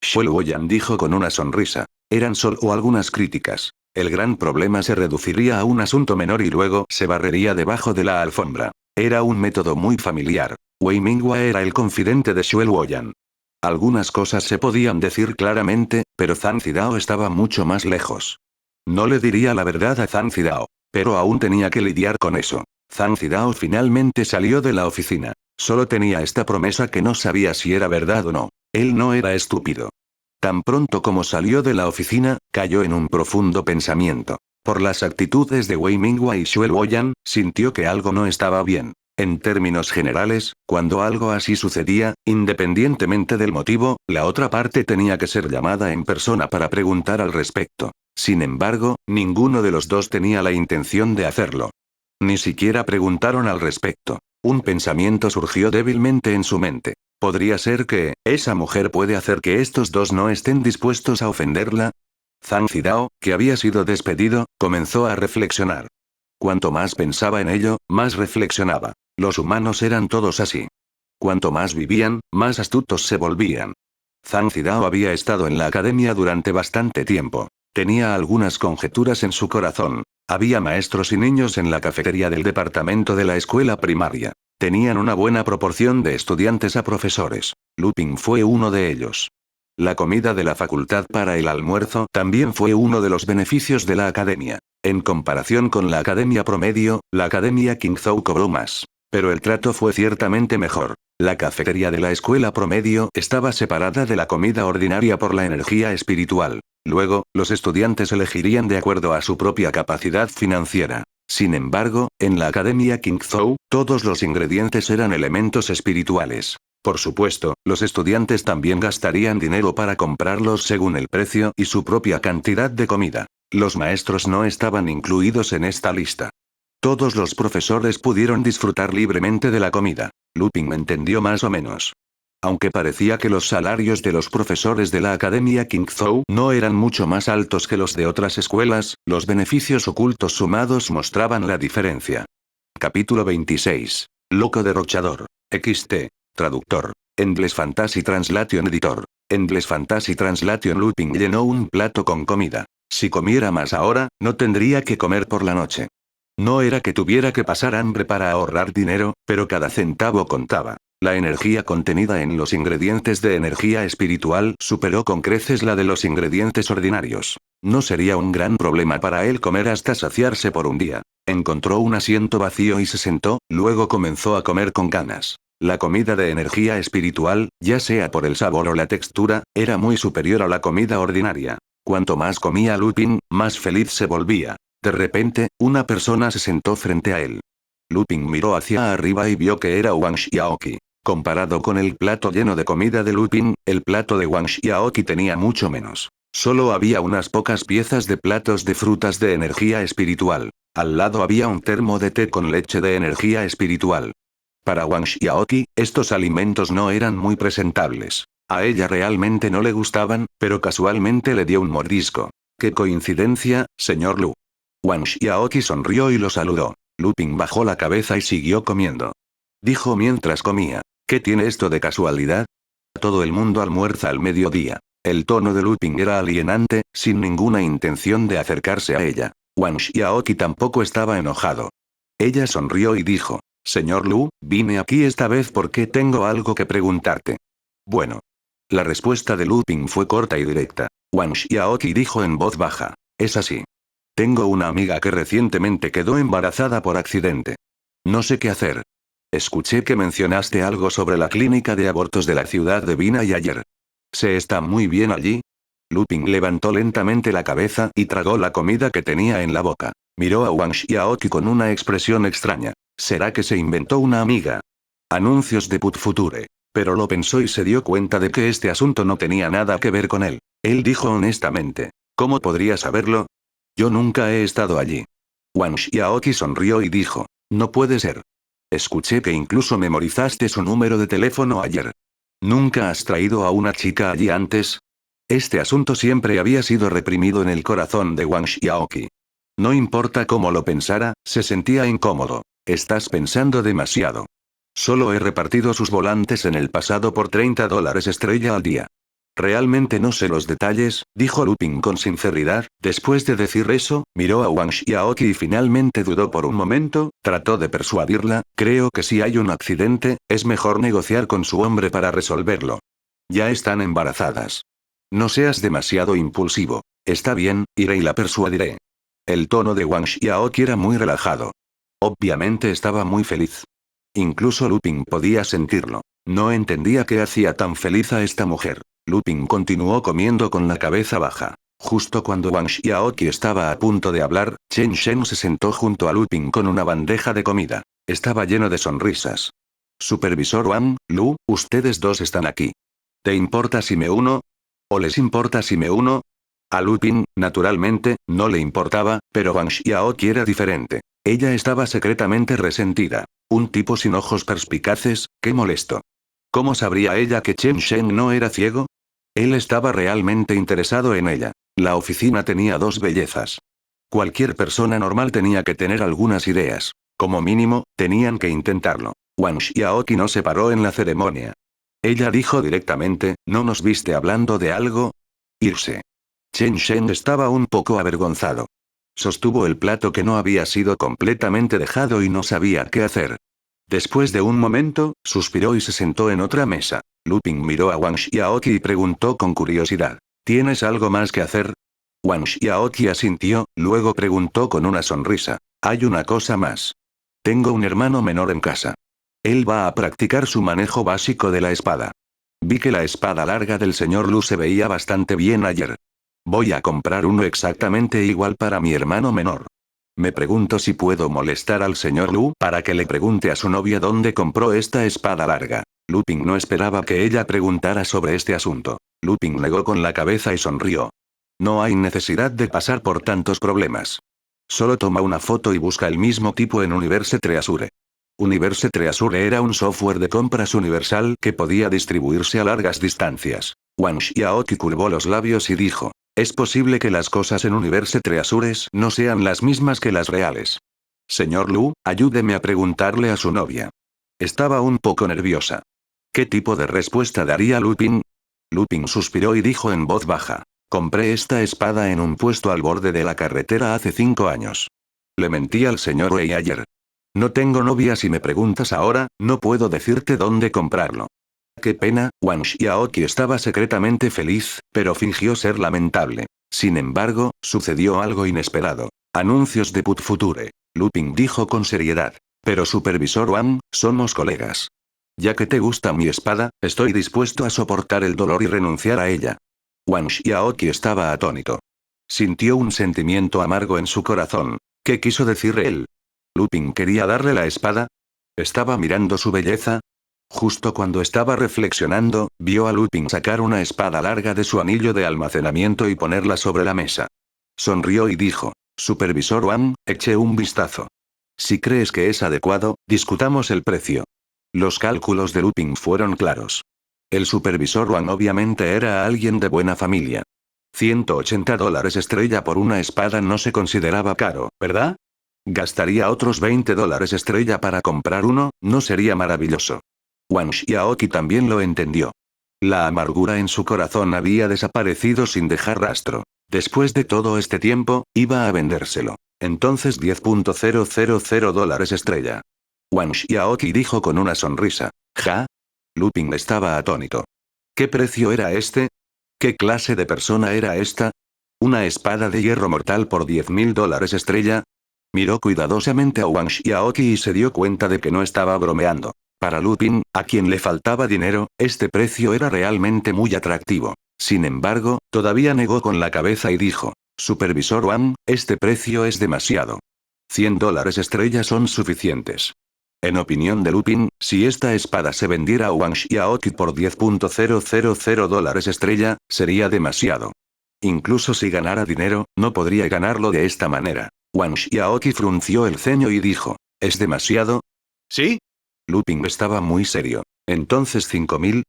Xue Luoyan dijo con una sonrisa. Eran solo algunas críticas. El gran problema se reduciría a un asunto menor y luego se barrería debajo de la alfombra. Era un método muy familiar. Wei Mingwa era el confidente de Xue Luoyan. Algunas cosas se podían decir claramente, pero Zhang Zidao estaba mucho más lejos. No le diría la verdad a Zhang Zidao, pero aún tenía que lidiar con eso. Zhang Zidao finalmente salió de la oficina. Solo tenía esta promesa que no sabía si era verdad o no. Él no era estúpido. Tan pronto como salió de la oficina, cayó en un profundo pensamiento. Por las actitudes de Wei Mingwa y Xue Luoyan, sintió que algo no estaba bien. En términos generales, cuando algo así sucedía, independientemente del motivo, la otra parte tenía que ser llamada en persona para preguntar al respecto. Sin embargo, ninguno de los dos tenía la intención de hacerlo. Ni siquiera preguntaron al respecto. Un pensamiento surgió débilmente en su mente. ¿Podría ser que, esa mujer puede hacer que estos dos no estén dispuestos a ofenderla? Zhang Zidao, que había sido despedido, comenzó a reflexionar. Cuanto más pensaba en ello, más reflexionaba. Los humanos eran todos así. Cuanto más vivían, más astutos se volvían. Zhang Zidao había estado en la academia durante bastante tiempo. Tenía algunas conjeturas en su corazón. Había maestros y niños en la cafetería del departamento de la escuela primaria. Tenían una buena proporción de estudiantes a profesores. Lupin fue uno de ellos. La comida de la facultad para el almuerzo también fue uno de los beneficios de la academia. En comparación con la academia promedio, la academia Qingzhou cobró más. Pero el trato fue ciertamente mejor. La cafetería de la escuela promedio estaba separada de la comida ordinaria por la energía espiritual. Luego, los estudiantes elegirían de acuerdo a su propia capacidad financiera. Sin embargo, en la Academia Qingzhou, todos los ingredientes eran elementos espirituales. Por supuesto, los estudiantes también gastarían dinero para comprarlos según el precio y su propia cantidad de comida. Los maestros no estaban incluidos en esta lista. Todos los profesores pudieron disfrutar libremente de la comida. Lupin entendió más o menos. Aunque parecía que los salarios de los profesores de la Academia Kingzhou no eran mucho más altos que los de otras escuelas, los beneficios ocultos sumados mostraban la diferencia. Capítulo 26. Loco derrochador. XT. Traductor. Endless Fantasy Translation Editor. Endless Fantasy Translation. Lupin llenó un plato con comida. Si comiera más ahora, no tendría que comer por la noche. No era que tuviera que pasar hambre para ahorrar dinero, pero cada centavo contaba. La energía contenida en los ingredientes de energía espiritual superó con creces la de los ingredientes ordinarios. No sería un gran problema para él comer hasta saciarse por un día. Encontró un asiento vacío y se sentó, luego comenzó a comer con ganas. La comida de energía espiritual, ya sea por el sabor o la textura, era muy superior a la comida ordinaria. Cuanto más comía Lupin, más feliz se volvía. De repente, una persona se sentó frente a él. Lupin miró hacia arriba y vio que era Wang Xiaoqi. Comparado con el plato lleno de comida de Lupin, el plato de Wang Xiaoqi tenía mucho menos. Solo había unas pocas piezas de platos de frutas de energía espiritual. Al lado había un termo de té con leche de energía espiritual. Para Wang Xiaoqi, estos alimentos no eran muy presentables. A ella realmente no le gustaban, pero casualmente le dio un mordisco. ¡Qué coincidencia, señor Lu! Wang Xiaoqi sonrió y lo saludó. Lupin bajó la cabeza y siguió comiendo. Dijo mientras comía. ¿Qué tiene esto de casualidad? Todo el mundo almuerza al mediodía. El tono de Lupin era alienante, sin ninguna intención de acercarse a ella. Wang Xiaoqi tampoco estaba enojado. Ella sonrió y dijo, señor Lu, vine aquí esta vez porque tengo algo que preguntarte. Bueno. La respuesta de Lupin fue corta y directa. Wang Xiaoqi dijo en voz baja. Es así. Tengo una amiga que recientemente quedó embarazada por accidente. No sé qué hacer. Escuché que mencionaste algo sobre la clínica de abortos de la ciudad de Binai ayer. ¿Se está muy bien allí? Lupin levantó lentamente la cabeza y tragó la comida que tenía en la boca. Miró a Wang Xiaoqi con una expresión extraña. ¿Será que se inventó una amiga? Anuncios de Put Future. Pero lo pensó y se dio cuenta de que este asunto no tenía nada que ver con él. Él dijo honestamente. ¿Cómo podría saberlo? Yo nunca he estado allí. Wang Xiaoqi sonrió y dijo. No puede ser. Escuché que incluso memorizaste su número de teléfono ayer. ¿Nunca has traído a una chica allí antes? Este asunto siempre había sido reprimido en el corazón de Wang Xiaoqi. No importa cómo lo pensara, se sentía incómodo. Estás pensando demasiado. Solo he repartido sus volantes en el pasado por $30 estrella al día. Realmente no sé los detalles, dijo Lupin con sinceridad. Después de decir eso, miró a Wang Xiaoqi y finalmente dudó por un momento, trató de persuadirla. Creo que si hay un accidente, es mejor negociar con su hombre para resolverlo. Ya están embarazadas. No seas demasiado impulsivo. Está bien, iré y la persuadiré. El tono de Wang Xiaoqi era muy relajado. Obviamente estaba muy feliz. Incluso Lupin podía sentirlo. No entendía qué hacía tan feliz a esta mujer. Lupin continuó comiendo con la cabeza baja. Justo cuando Wang Xiaoqi estaba a punto de hablar, Chen Shen se sentó junto a Lupin con una bandeja de comida. Estaba lleno de sonrisas. Supervisor Wang, Lu, ustedes dos están aquí. ¿Te importa si me uno? ¿O les importa si me uno? A Lupin, naturalmente, no le importaba, pero Wang Xiaoqi era diferente. Ella estaba secretamente resentida. Un tipo sin ojos perspicaces, qué molesto. ¿Cómo sabría ella que Chen Shen no era ciego? Él estaba realmente interesado en ella. La oficina tenía dos bellezas. Cualquier persona normal tenía que tener algunas ideas. Como mínimo, tenían que intentarlo. Wang Xiaoqi no se paró en la ceremonia. Ella dijo directamente, ¿no nos viste hablando de algo? Irse. Chen Shen estaba un poco avergonzado. Sostuvo el plato que no había sido completamente dejado y no sabía qué hacer. Después de un momento, suspiró y se sentó en otra mesa. Lupin miró a Wang Xiaoqi y preguntó con curiosidad. ¿Tienes algo más que hacer? Wang Xiaoqi asintió, luego preguntó con una sonrisa. Hay una cosa más. Tengo un hermano menor en casa. Él va a practicar su manejo básico de la espada. Vi que la espada larga del señor Lu se veía bastante bien ayer. Voy a comprar uno exactamente igual para mi hermano menor. Me pregunto si puedo molestar al señor Lu para que le pregunte a su novia dónde compró esta espada larga. Lupin no esperaba que ella preguntara sobre este asunto. Lupin negó con la cabeza y sonrió. No hay necesidad de pasar por tantos problemas. Solo toma una foto y busca el mismo tipo en Universe Treasure. Universe Treasure era un software de compras universal que podía distribuirse a largas distancias. Wang Xiaoqi curvó los labios y dijo, es posible que las cosas en Universe Treasures no sean las mismas que las reales. Señor Lu, ayúdeme a preguntarle a su novia. Estaba un poco nerviosa. ¿Qué tipo de respuesta daría Lupin? Lupin suspiró y dijo en voz baja. Compré esta espada en un puesto al borde de la carretera hace 5 años. Le mentí al señor Wei ayer. No tengo novia. Si me preguntas ahora, no puedo decirte dónde comprarlo. Qué pena, Wang Xiaoqi estaba secretamente feliz, pero fingió ser lamentable. Sin embargo, sucedió algo inesperado. Anuncios de Put Future. Lupin dijo con seriedad. Pero supervisor Wang, somos colegas. Ya que te gusta mi espada, estoy dispuesto a soportar el dolor y renunciar a ella. Wang Xiaoqi estaba atónito. Sintió un sentimiento amargo en su corazón. ¿Qué quiso decir él? ¿Lupin quería darle la espada? ¿Estaba mirando su belleza? Justo cuando estaba reflexionando, vio a Lupin sacar una espada larga de su anillo de almacenamiento y ponerla sobre la mesa. Sonrió y dijo, Supervisor Wang, eche un vistazo. Si crees que es adecuado, discutamos el precio. Los cálculos de Lupin fueron claros. El supervisor Wang obviamente era alguien de buena familia. $180 estrella por una espada no se consideraba caro, ¿verdad? ¿Gastaría otros $20 estrella para comprar uno? ¿No sería maravilloso? Wang Xiaoqi también lo entendió. La amargura en su corazón había desaparecido sin dejar rastro. Después de todo este tiempo, iba a vendérselo. Entonces $10.000 estrella. Wang Xiaoqi dijo con una sonrisa. ¿Ja? Lupin estaba atónito. ¿Qué precio era este? ¿Qué clase de persona era esta? ¿Una espada de hierro mortal por $10.000 estrella? Miró cuidadosamente a Wang Xiaoqi y se dio cuenta de que no estaba bromeando. Para Lupin, a quien le faltaba dinero, este precio era realmente muy atractivo. Sin embargo, todavía negó con la cabeza y dijo, Supervisor Wang, este precio es demasiado. $100 estrella son suficientes. En opinión de Lupin, si esta espada se vendiera a Wang Xiaoqi por $10.000 estrella, sería demasiado. Incluso si ganara dinero, no podría ganarlo de esta manera. Wang Xiaoqi frunció el ceño y dijo, ¿es demasiado? ¿Sí? Lupin estaba muy serio. ¿Entonces 5.000?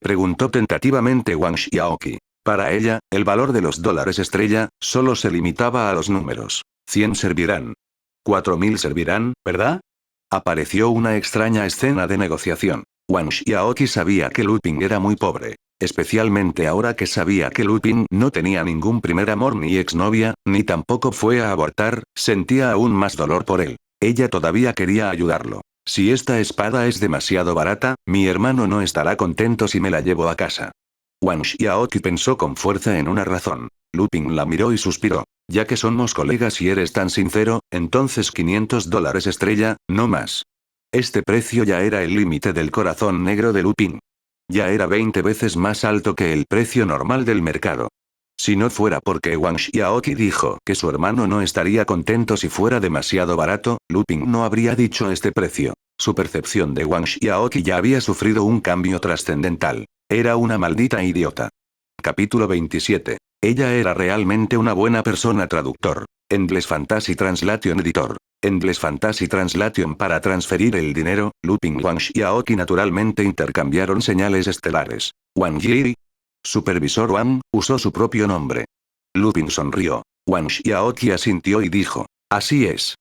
Preguntó tentativamente Wang Xiaoqi. Para ella, el valor de los dólares estrella, solo se limitaba a los números. 100 servirán. 4.000 servirán, ¿verdad? Apareció una extraña escena de negociación. Wang Xiaoqi sabía que Lupin era muy pobre. Especialmente ahora que sabía que Lupin no tenía ningún primer amor ni exnovia, ni tampoco fue a abortar, sentía aún más dolor por él. Ella todavía quería ayudarlo. Si esta espada es demasiado barata, mi hermano no estará contento si me la llevo a casa. Wang Xiaoqi pensó con fuerza en una razón. Lupin la miró y suspiró. Ya que somos colegas y eres tan sincero, entonces $500 estrella, no más. Este precio ya era el límite del corazón negro de Lupin. Ya era 20 veces más alto que el precio normal del mercado. Si no fuera porque Wang Xiaoqi dijo que su hermano no estaría contento si fuera demasiado barato, Lupin no habría dicho este precio. Su percepción de Wang Xiaoqi ya había sufrido un cambio trascendental. Era una maldita idiota. Capítulo 27. Ella era realmente una buena persona. Traductor. Endless Fantasy Translation Editor. Endless Fantasy Translation. Para transferir el dinero, Lupin y Wang Xiaoqi naturalmente intercambiaron señales estelares. Wang Yi. Supervisor Wang, usó su propio nombre. Lupin sonrió. Wang Xiaoqi asintió y dijo. Así es.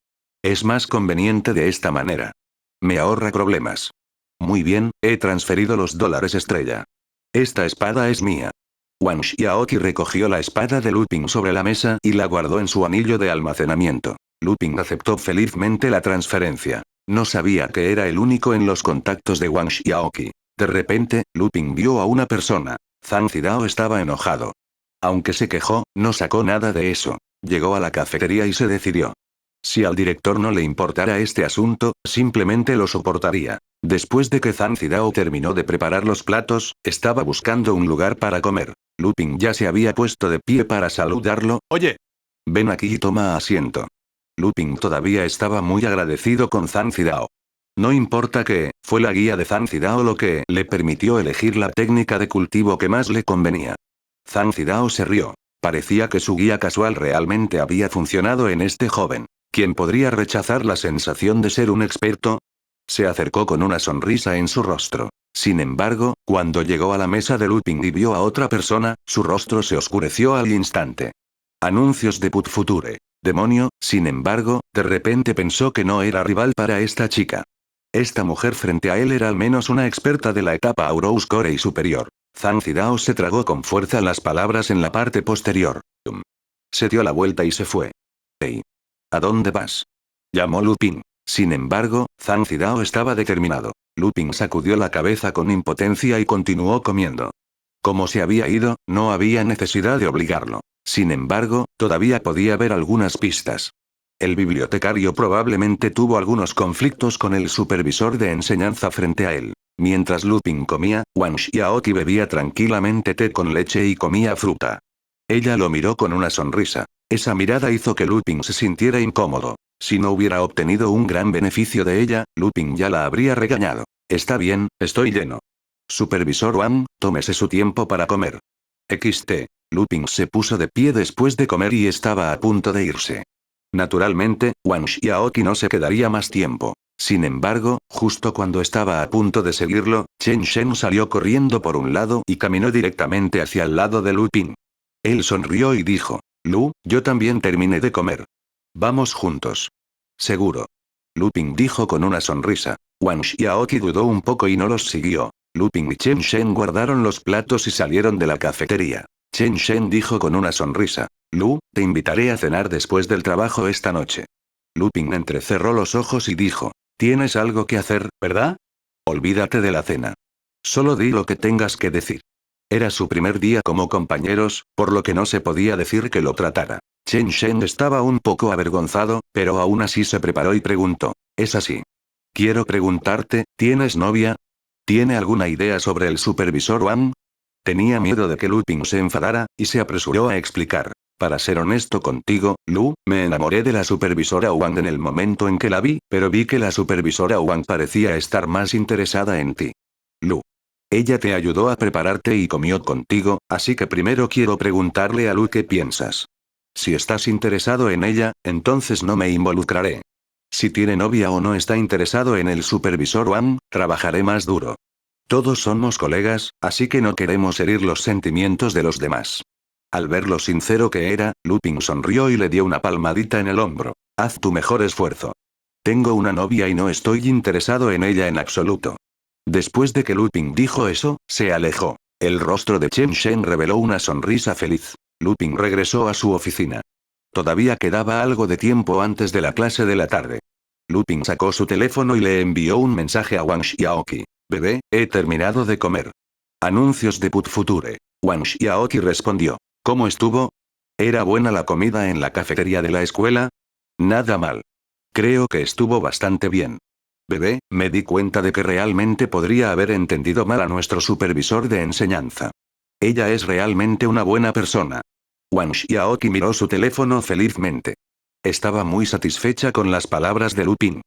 Es más conveniente de esta manera. Me ahorra problemas. Muy bien, he transferido los dólares estrella. Esta espada es mía. Wang Xiaoqi recogió la espada de Lupin sobre la mesa y la guardó en su anillo de almacenamiento. Lupin aceptó felizmente la transferencia. No sabía que era el único en los contactos de Wang Xiaoqui. De repente, Lupin vio a una persona. Zhang Zidao estaba enojado. Aunque se quejó, no sacó nada de eso. Llegó a la cafetería y se decidió. Si al director no le importara este asunto, simplemente lo soportaría. Después de que Zhang Zidao terminó de preparar los platos, estaba buscando un lugar para comer. Lupin ya se había puesto de pie para saludarlo. Oye. Ven aquí y toma asiento. Lupin todavía estaba muy agradecido con Zhang Zidao. No importa que, fue la guía de Zhang Zidao lo que le permitió elegir la técnica de cultivo que más le convenía. Zhang Zidao se rió. Parecía que su guía casual realmente había funcionado en este joven. ¿Quién podría rechazar la sensación de ser un experto? Se acercó con una sonrisa en su rostro. Sin embargo, cuando llegó a la mesa de Lupin y vio a otra persona, su rostro se oscureció al instante. Anuncios de Put Future. Demonio, sin embargo, de repente pensó que no era rival para esta chica. Esta mujer frente a él era al menos una experta de la etapa Aurous Core y superior. Zhang Zidao se tragó con fuerza las palabras en la parte posterior. Se dio la vuelta y se fue. «Hey. ¿A dónde vas?», llamó Lupin. Sin embargo, Zhang Zidao estaba determinado. Lupin sacudió la cabeza con impotencia y continuó comiendo. Como se había ido, no había necesidad de obligarlo. Sin embargo, todavía podía ver algunas pistas. El bibliotecario probablemente tuvo algunos conflictos con el supervisor de enseñanza frente a él. Mientras Lupin comía, Wang Xiaoqi bebía tranquilamente té con leche y comía fruta. Ella lo miró con una sonrisa. Esa mirada hizo que Lupin se sintiera incómodo. Si no hubiera obtenido un gran beneficio de ella, Lupin ya la habría regañado. Está bien, estoy lleno. Supervisor Wang, tómese su tiempo para comer. XT. Lupin se puso de pie después de comer y estaba a punto de irse. Naturalmente, Wang Xiaoqi no se quedaría más tiempo. Sin embargo, justo cuando estaba a punto de seguirlo, Chen Shen salió corriendo por un lado y caminó directamente hacia el lado de Lupin. Él sonrió y dijo: Lu, yo también terminé de comer. Vamos juntos. Seguro. Lupin dijo con una sonrisa. Wang Xiaoqi dudó un poco y no los siguió. Lupin y Chen Shen guardaron los platos y salieron de la cafetería. Chen Shen dijo con una sonrisa: Lu, te invitaré a cenar después del trabajo esta noche. Lupin entrecerró los ojos y dijo: Tienes algo que hacer, ¿verdad? Olvídate de la cena. Solo di lo que tengas que decir. Era su primer día como compañeros, por lo que no se podía decir que lo tratara. Chen Shen estaba un poco avergonzado, pero aún así se preparó y preguntó: ¿Es así? Quiero preguntarte, ¿tienes novia? ¿Tiene alguna idea sobre el supervisor Wang? Tenía miedo de que Lupin se enfadara, y se apresuró a explicar. Para ser honesto contigo, Lu, me enamoré de la supervisora Wang en el momento en que la vi, pero vi que la supervisora Wang parecía estar más interesada en ti. Lu. Ella te ayudó a prepararte y comió contigo, así que primero quiero preguntarle a Lu qué piensas. Si estás interesado en ella, entonces no me involucraré. Si tiene novia o no está interesado en el supervisor Wang, trabajaré más duro. Todos somos colegas, así que no queremos herir los sentimientos de los demás. Al ver lo sincero que era, Lupin sonrió y le dio una palmadita en el hombro. Haz tu mejor esfuerzo. Tengo una novia y no estoy interesado en ella en absoluto. Después de que Lupin dijo eso, se alejó. El rostro de Chen Shen reveló una sonrisa feliz. Lupin regresó a su oficina. Todavía quedaba algo de tiempo antes de la clase de la tarde. Lupin sacó su teléfono y le envió un mensaje a Wang Xiaoqi. Bebé, he terminado de comer. Anuncios de Put Future. Wang Xiaoqi respondió. ¿Cómo estuvo? ¿Era buena la comida en la cafetería de la escuela? Nada mal. Creo que estuvo bastante bien. Bebé, me di cuenta de que realmente podría haber entendido mal a nuestro supervisor de enseñanza. Ella es realmente una buena persona. Wang Xiaoqi miró su teléfono felizmente. Estaba muy satisfecha con las palabras de Lupin.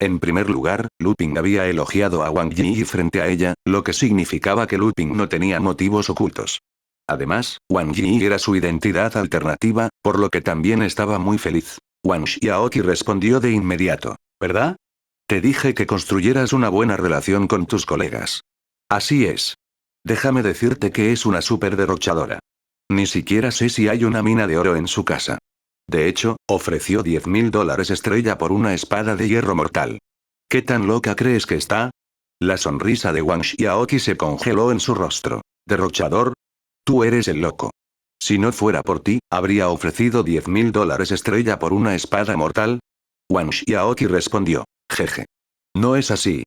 En primer lugar, Lupin había elogiado a Wang Yi frente a ella, lo que significaba que Lupin no tenía motivos ocultos. Además, Wang Yi era su identidad alternativa, por lo que también estaba muy feliz. Wang Xiaoqi respondió de inmediato. ¿Verdad? Te dije que construyeras una buena relación con tus colegas. Así es. Déjame decirte que es una súper derrochadora. Ni siquiera sé si hay una mina de oro en su casa. De hecho, ofreció $10.000 estrella por una espada de hierro mortal. ¿Qué tan loca crees que está? La sonrisa de Wang Xiaoqi se congeló en su rostro. ¿Derrochador? Tú eres el loco. Si no fuera por ti, ¿habría ofrecido $10.000 estrella por una espada mortal? Wang Xiaoqi respondió. Jeje. No es así.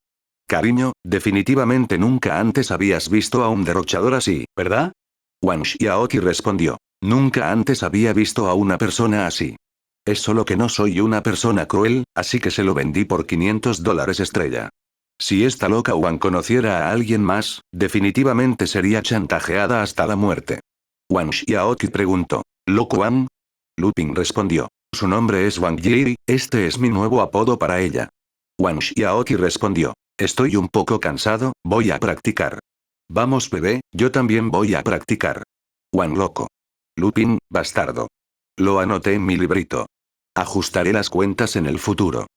Cariño, definitivamente nunca antes habías visto a un derrochador así, ¿verdad? Wang Xiaoqi respondió. Nunca antes había visto a una persona así. Es solo que no soy una persona cruel, así que se lo vendí por $500 estrella. Si esta loca Wang conociera a alguien más, definitivamente sería chantajeada hasta la muerte. Wang Xiaoqi preguntó. ¿Loco Wang? Lupin respondió. Su nombre es Wang Yi, este es mi nuevo apodo para ella. Wang Xiaoqi respondió. Estoy un poco cansado, voy a practicar. Vamos bebé, yo también voy a practicar. Wang loco. Lupin, bastardo. Lo anoté en mi librito. Ajustaré las cuentas en el futuro.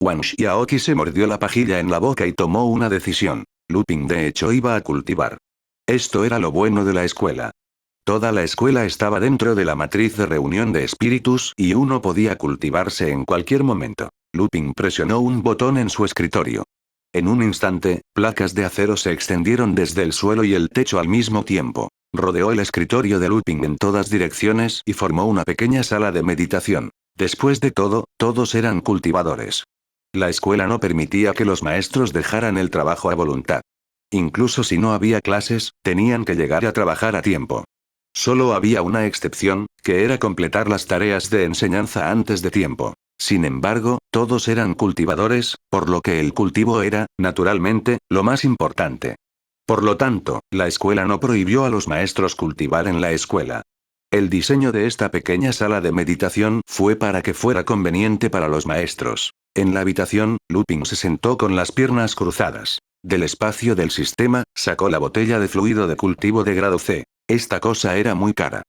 Wang Xiaoqi se mordió la pajilla en la boca y tomó una decisión. Lupin de hecho iba a cultivar. Esto era lo bueno de la escuela. Toda la escuela estaba dentro de la matriz de reunión de espíritus y uno podía cultivarse en cualquier momento. Lupin presionó un botón en su escritorio. En un instante, placas de acero se extendieron desde el suelo y el techo al mismo tiempo. Rodeó el escritorio de Lupin en todas direcciones y formó una pequeña sala de meditación. Después de todo, todos eran cultivadores. La escuela no permitía que los maestros dejaran el trabajo a voluntad. Incluso si no había clases, tenían que llegar a trabajar a tiempo. Solo había una excepción, que era completar las tareas de enseñanza antes de tiempo. Sin embargo, todos eran cultivadores, por lo que el cultivo era, naturalmente, lo más importante. Por lo tanto, la escuela no prohibió a los maestros cultivar en la escuela. El diseño de esta pequeña sala de meditación fue para que fuera conveniente para los maestros. En la habitación, Lupin se sentó con las piernas cruzadas. Del espacio del sistema, sacó la botella de fluido de cultivo de grado C. Esta cosa era muy cara.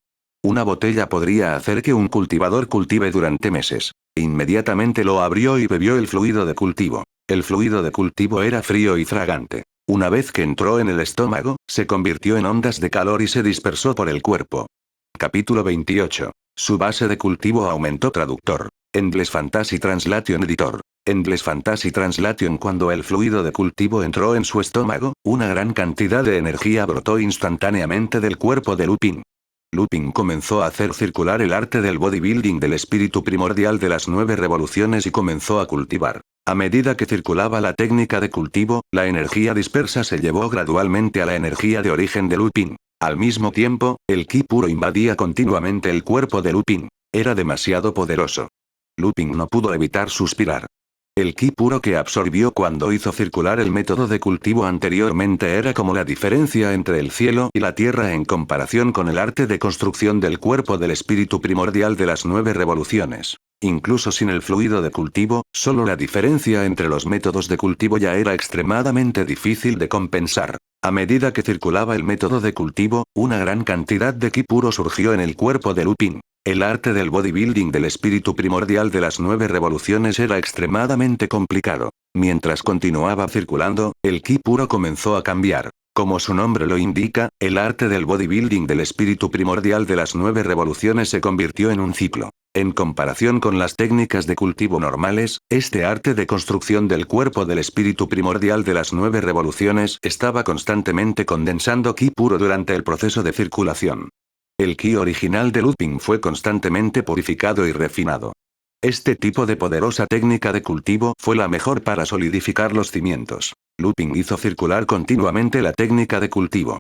Una botella podría hacer que un cultivador cultive durante meses. Inmediatamente lo abrió y bebió el fluido de cultivo. El fluido de cultivo era frío y fragante. Una vez que entró en el estómago, se convirtió en ondas de calor y se dispersó por el cuerpo. Capítulo 28. Su base de cultivo aumentó. Traductor. Endless Fantasy Translation Editor. Endless Fantasy Translation. Cuando el fluido de cultivo entró en su estómago, una gran cantidad de energía brotó instantáneamente del cuerpo de Lupin. Lupin comenzó a hacer circular el arte del bodybuilding del espíritu primordial de las 9 revoluciones y comenzó a cultivar. A medida que circulaba la técnica de cultivo, la energía dispersa se llevó gradualmente a la energía de origen de Lupin. Al mismo tiempo, el ki puro invadía continuamente el cuerpo de Lupin. Era demasiado poderoso. Lupin no pudo evitar suspirar. El ki puro que absorbió cuando hizo circular el método de cultivo anteriormente era como la diferencia entre el cielo y la tierra en comparación con el arte de construcción del cuerpo del espíritu primordial de las 9 revoluciones. Incluso sin el fluido de cultivo, solo la diferencia entre los métodos de cultivo ya era extremadamente difícil de compensar. A medida que circulaba el método de cultivo, una gran cantidad de ki puro surgió en el cuerpo de Lupin. El arte del bodybuilding del espíritu primordial de las 9 revoluciones era extremadamente complicado. Mientras continuaba circulando, el ki puro comenzó a cambiar. Como su nombre lo indica, el arte del bodybuilding del espíritu primordial de las 9 revoluciones se convirtió en un ciclo. En comparación con las técnicas de cultivo normales, este arte de construcción del cuerpo del espíritu primordial de las 9 revoluciones estaba constantemente condensando ki puro durante el proceso de circulación. El ki original de Lupin fue constantemente purificado y refinado. Este tipo de poderosa técnica de cultivo fue la mejor para solidificar los cimientos. Lupin hizo circular continuamente la técnica de cultivo.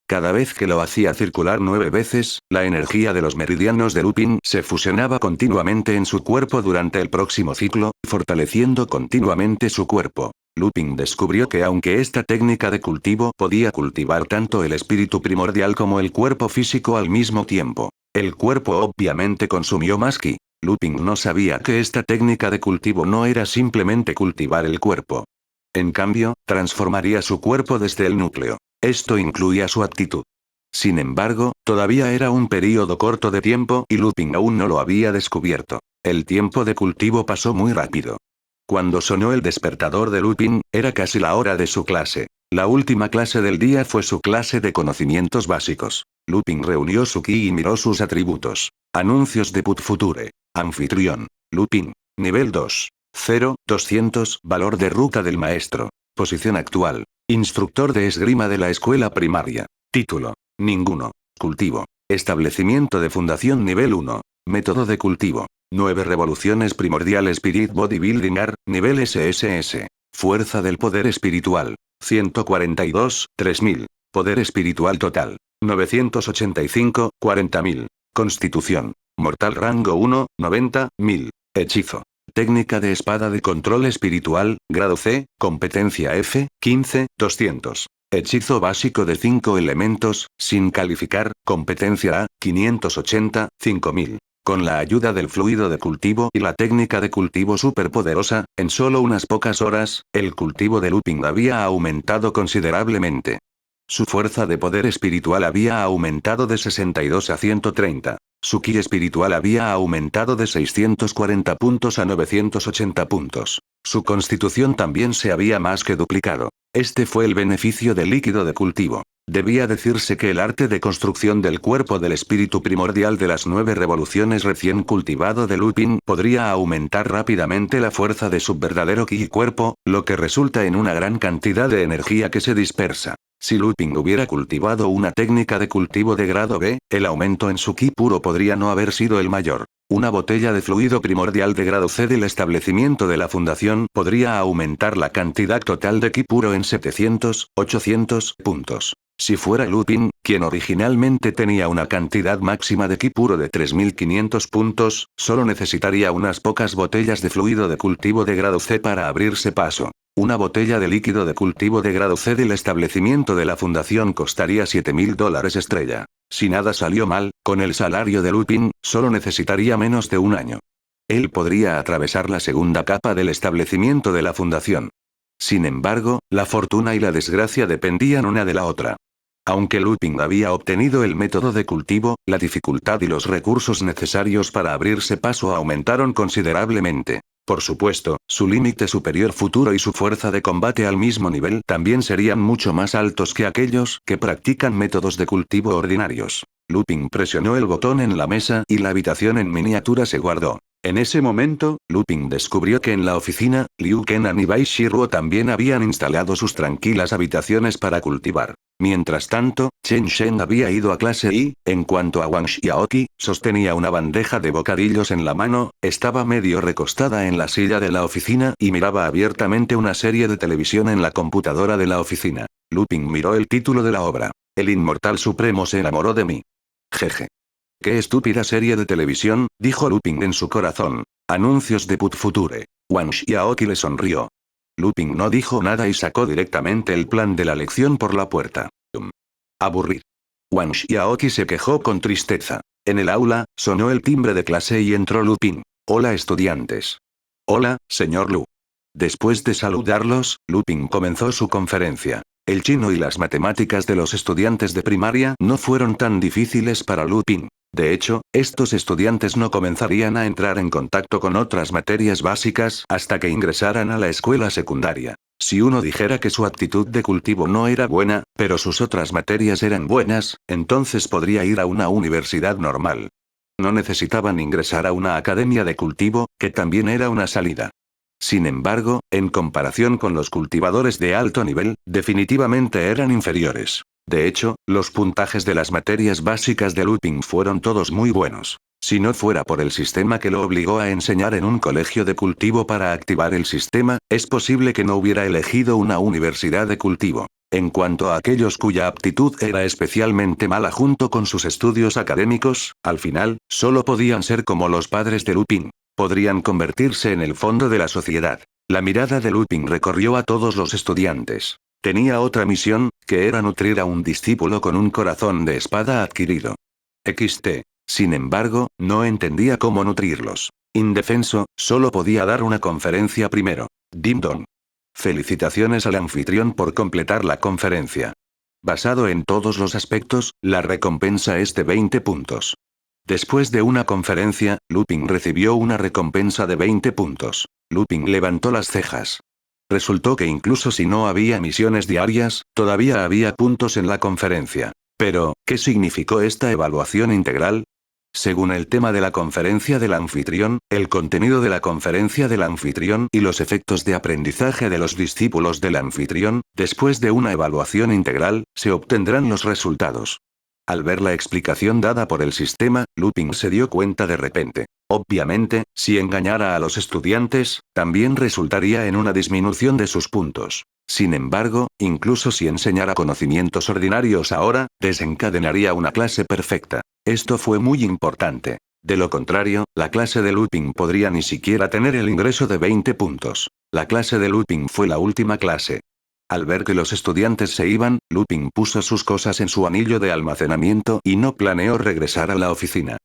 Cada vez que lo hacía circular 9 veces, la energía de los meridianos de Lupin se fusionaba continuamente en su cuerpo durante el próximo ciclo, fortaleciendo continuamente su cuerpo. Lupin descubrió que aunque esta técnica de cultivo podía cultivar tanto el espíritu primordial como el cuerpo físico al mismo tiempo, el cuerpo obviamente consumió más ki. Lupin no sabía que esta técnica de cultivo no era simplemente cultivar el cuerpo. En cambio, transformaría su cuerpo desde el núcleo. Esto incluía su actitud. Sin embargo, todavía era un período corto de tiempo y Lupin aún no lo había descubierto. El tiempo de cultivo pasó muy rápido. Cuando sonó el despertador de Lupin, era casi la hora de su clase. La última clase del día fue su clase de conocimientos básicos. Lupin reunió su ki y miró sus atributos. Anuncios de Put Future. Anfitrión. Lupin. Nivel 2. 0, 200. Valor de ruta del maestro. Posición actual. Instructor de esgrima de la escuela primaria. Título. Ninguno. Cultivo. Establecimiento de fundación nivel 1. Método de cultivo. 9 revoluciones primordial Spirit Bodybuilding Art, nivel SSS. Fuerza del poder espiritual. 142, 3000. Poder espiritual total. 985, 40.000. Constitución. Mortal rango 1, 90.000. Hechizo. Técnica de espada de control espiritual, grado C, competencia F, 15, 200. Hechizo básico de 5 elementos, sin calificar, competencia A, 580, 5000. Con la ayuda del fluido de cultivo y la técnica de cultivo superpoderosa, en solo unas pocas horas, el cultivo de Lupin había aumentado considerablemente. Su fuerza de poder espiritual había aumentado de 62 a 130. Su ki espiritual había aumentado de 640 puntos a 980 puntos. Su constitución también se había más que duplicado. Este fue el beneficio del líquido de cultivo. Debía decirse que el arte de construcción del cuerpo del espíritu primordial de las 9 revoluciones recién cultivado de Lupin podría aumentar rápidamente la fuerza de su verdadero ki y cuerpo, lo que resulta en una gran cantidad de energía que se dispersa. Si Lupin hubiera cultivado una técnica de cultivo de grado B, el aumento en su ki puro podría no haber sido el mayor. Una botella de fluido primordial de grado C del establecimiento de la fundación podría aumentar la cantidad total de ki puro en 700, 800 puntos. Si fuera Lupin, quien originalmente tenía una cantidad máxima de ki puro de 3500 puntos, solo necesitaría unas pocas botellas de fluido de cultivo de grado C para abrirse paso. Una botella de líquido de cultivo de grado C del establecimiento de la fundación costaría $7000 estrella. Si nada salió mal, con el salario de Lupin, solo necesitaría menos de un año. Él podría atravesar la segunda capa del establecimiento de la fundación. Sin embargo, la fortuna y la desgracia dependían una de la otra. Aunque Lupin había obtenido el método de cultivo, la dificultad y los recursos necesarios para abrirse paso aumentaron considerablemente. Por supuesto, su límite superior futuro y su fuerza de combate al mismo nivel también serían mucho más altos que aquellos que practican métodos de cultivo ordinarios. Lupin presionó el botón en la mesa y la habitación en miniatura se guardó. En ese momento, Lupin descubrió que en la oficina, Liu Kenan y Bai Shiruo también habían instalado sus tranquilas habitaciones para cultivar. Mientras tanto, Chen Shen había ido a clase y, en cuanto a Wang Xiaoqi, sostenía una bandeja de bocadillos en la mano, estaba medio recostada en la silla de la oficina y miraba abiertamente una serie de televisión en la computadora de la oficina. Lupin miró el título de la obra. El inmortal supremo se enamoró de mí. Jeje. «Qué estúpida serie de televisión», dijo Lupin en su corazón. «Anuncios de Put Future». Wang Xiaoqi le sonrió. Lupin no dijo nada y sacó directamente el plan de la lección por la puerta. Aburrir. Wang Xiaoqi se quejó con tristeza. En el aula, sonó el timbre de clase y entró Lupin. «Hola estudiantes». «Hola, señor Lu». Después de saludarlos, Lupin comenzó su conferencia. El chino y las matemáticas de los estudiantes de primaria no fueron tan difíciles para Lupin. De hecho, estos estudiantes no comenzarían a entrar en contacto con otras materias básicas hasta que ingresaran a la escuela secundaria. Si uno dijera que su actitud de cultivo no era buena, pero sus otras materias eran buenas, entonces podría ir a una universidad normal. No necesitaban ingresar a una academia de cultivo, que también era una salida. Sin embargo, en comparación con los cultivadores de alto nivel, definitivamente eran inferiores. De hecho, los puntajes de las materias básicas de Lupin fueron todos muy buenos. Si no fuera por el sistema que lo obligó a enseñar en un colegio de cultivo para activar el sistema, es posible que no hubiera elegido una universidad de cultivo. En cuanto a aquellos cuya aptitud era especialmente mala junto con sus estudios académicos, al final, solo podían ser como los padres de Lupin. Podrían convertirse en el fondo de la sociedad. La mirada de Lupin recorrió a todos los estudiantes. Tenía otra misión, que era nutrir a un discípulo con un corazón de espada adquirido. XT. Sin embargo, no entendía cómo nutrirlos. Indefenso, solo podía dar una conferencia primero. Dim Dong. Felicitaciones al anfitrión por completar la conferencia. Basado en todos los aspectos, la recompensa es de 20 puntos. Después de una conferencia, Lupin recibió una recompensa de 20 puntos. Lupin levantó las cejas. Resultó que incluso si no había misiones diarias, todavía había puntos en la conferencia. Pero, ¿qué significó esta evaluación integral? Según el tema de la conferencia del anfitrión, el contenido de la conferencia del anfitrión y los efectos de aprendizaje de los discípulos del anfitrión, después de una evaluación integral, se obtendrán los resultados. Al ver la explicación dada por el sistema, Lupin se dio cuenta de repente. Obviamente, si engañara a los estudiantes, también resultaría en una disminución de sus puntos. Sin embargo, incluso si enseñara conocimientos ordinarios ahora, desencadenaría una clase perfecta. Esto fue muy importante. De lo contrario, la clase de Lupin podría ni siquiera tener el ingreso de 20 puntos. La clase de Lupin fue la última clase. Al ver que los estudiantes se iban, Lupin puso sus cosas en su anillo de almacenamiento y no planeó regresar a la oficina.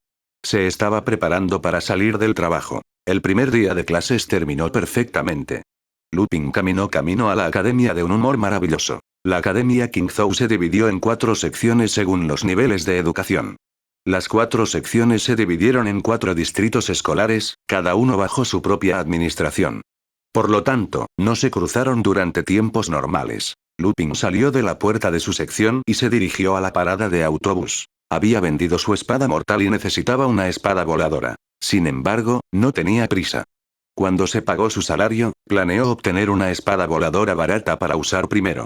Se estaba preparando para salir del trabajo. El primer día de clases terminó perfectamente. Lupin caminó camino a la Academia de un Humor Maravilloso. La Academia Qingzhou se dividió en 4 secciones según los niveles de educación. Las 4 secciones se dividieron en 4 distritos escolares, cada uno bajo su propia administración. Por lo tanto, no se cruzaron durante tiempos normales. Lupin salió de la puerta de su sección y se dirigió a la parada de autobús. Había vendido su espada mortal y necesitaba una espada voladora. Sin embargo, no tenía prisa. Cuando se pagó su salario, planeó obtener una espada voladora barata para usar primero.